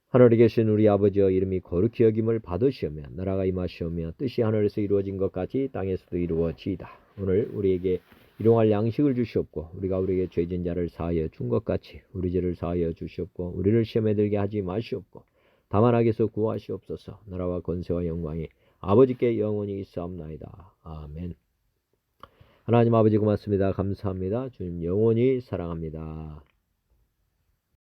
하늘에 계신 우리 아버지여 이름이 거룩히 여김을 받으시오며 나라가 임하시오며 뜻이 하늘에서 이루어진 것 같이 땅에서도 이루어지이다. 오늘 우리에게 일용할 양식을 주시옵고 우리가 우리에게 죄진 자를 사하여 준 것 같이 우리 죄를 사하여 주시옵고 우리를 시험에 들게 하지 마시옵고 다만 악에서 구하시옵소서. 나라와 권세와 영광이 아버지께 영원히 있사옵나이다. 아멘. 하나님 아버지 고맙습니다. 감사합니다. 주님 영원히 사랑합니다.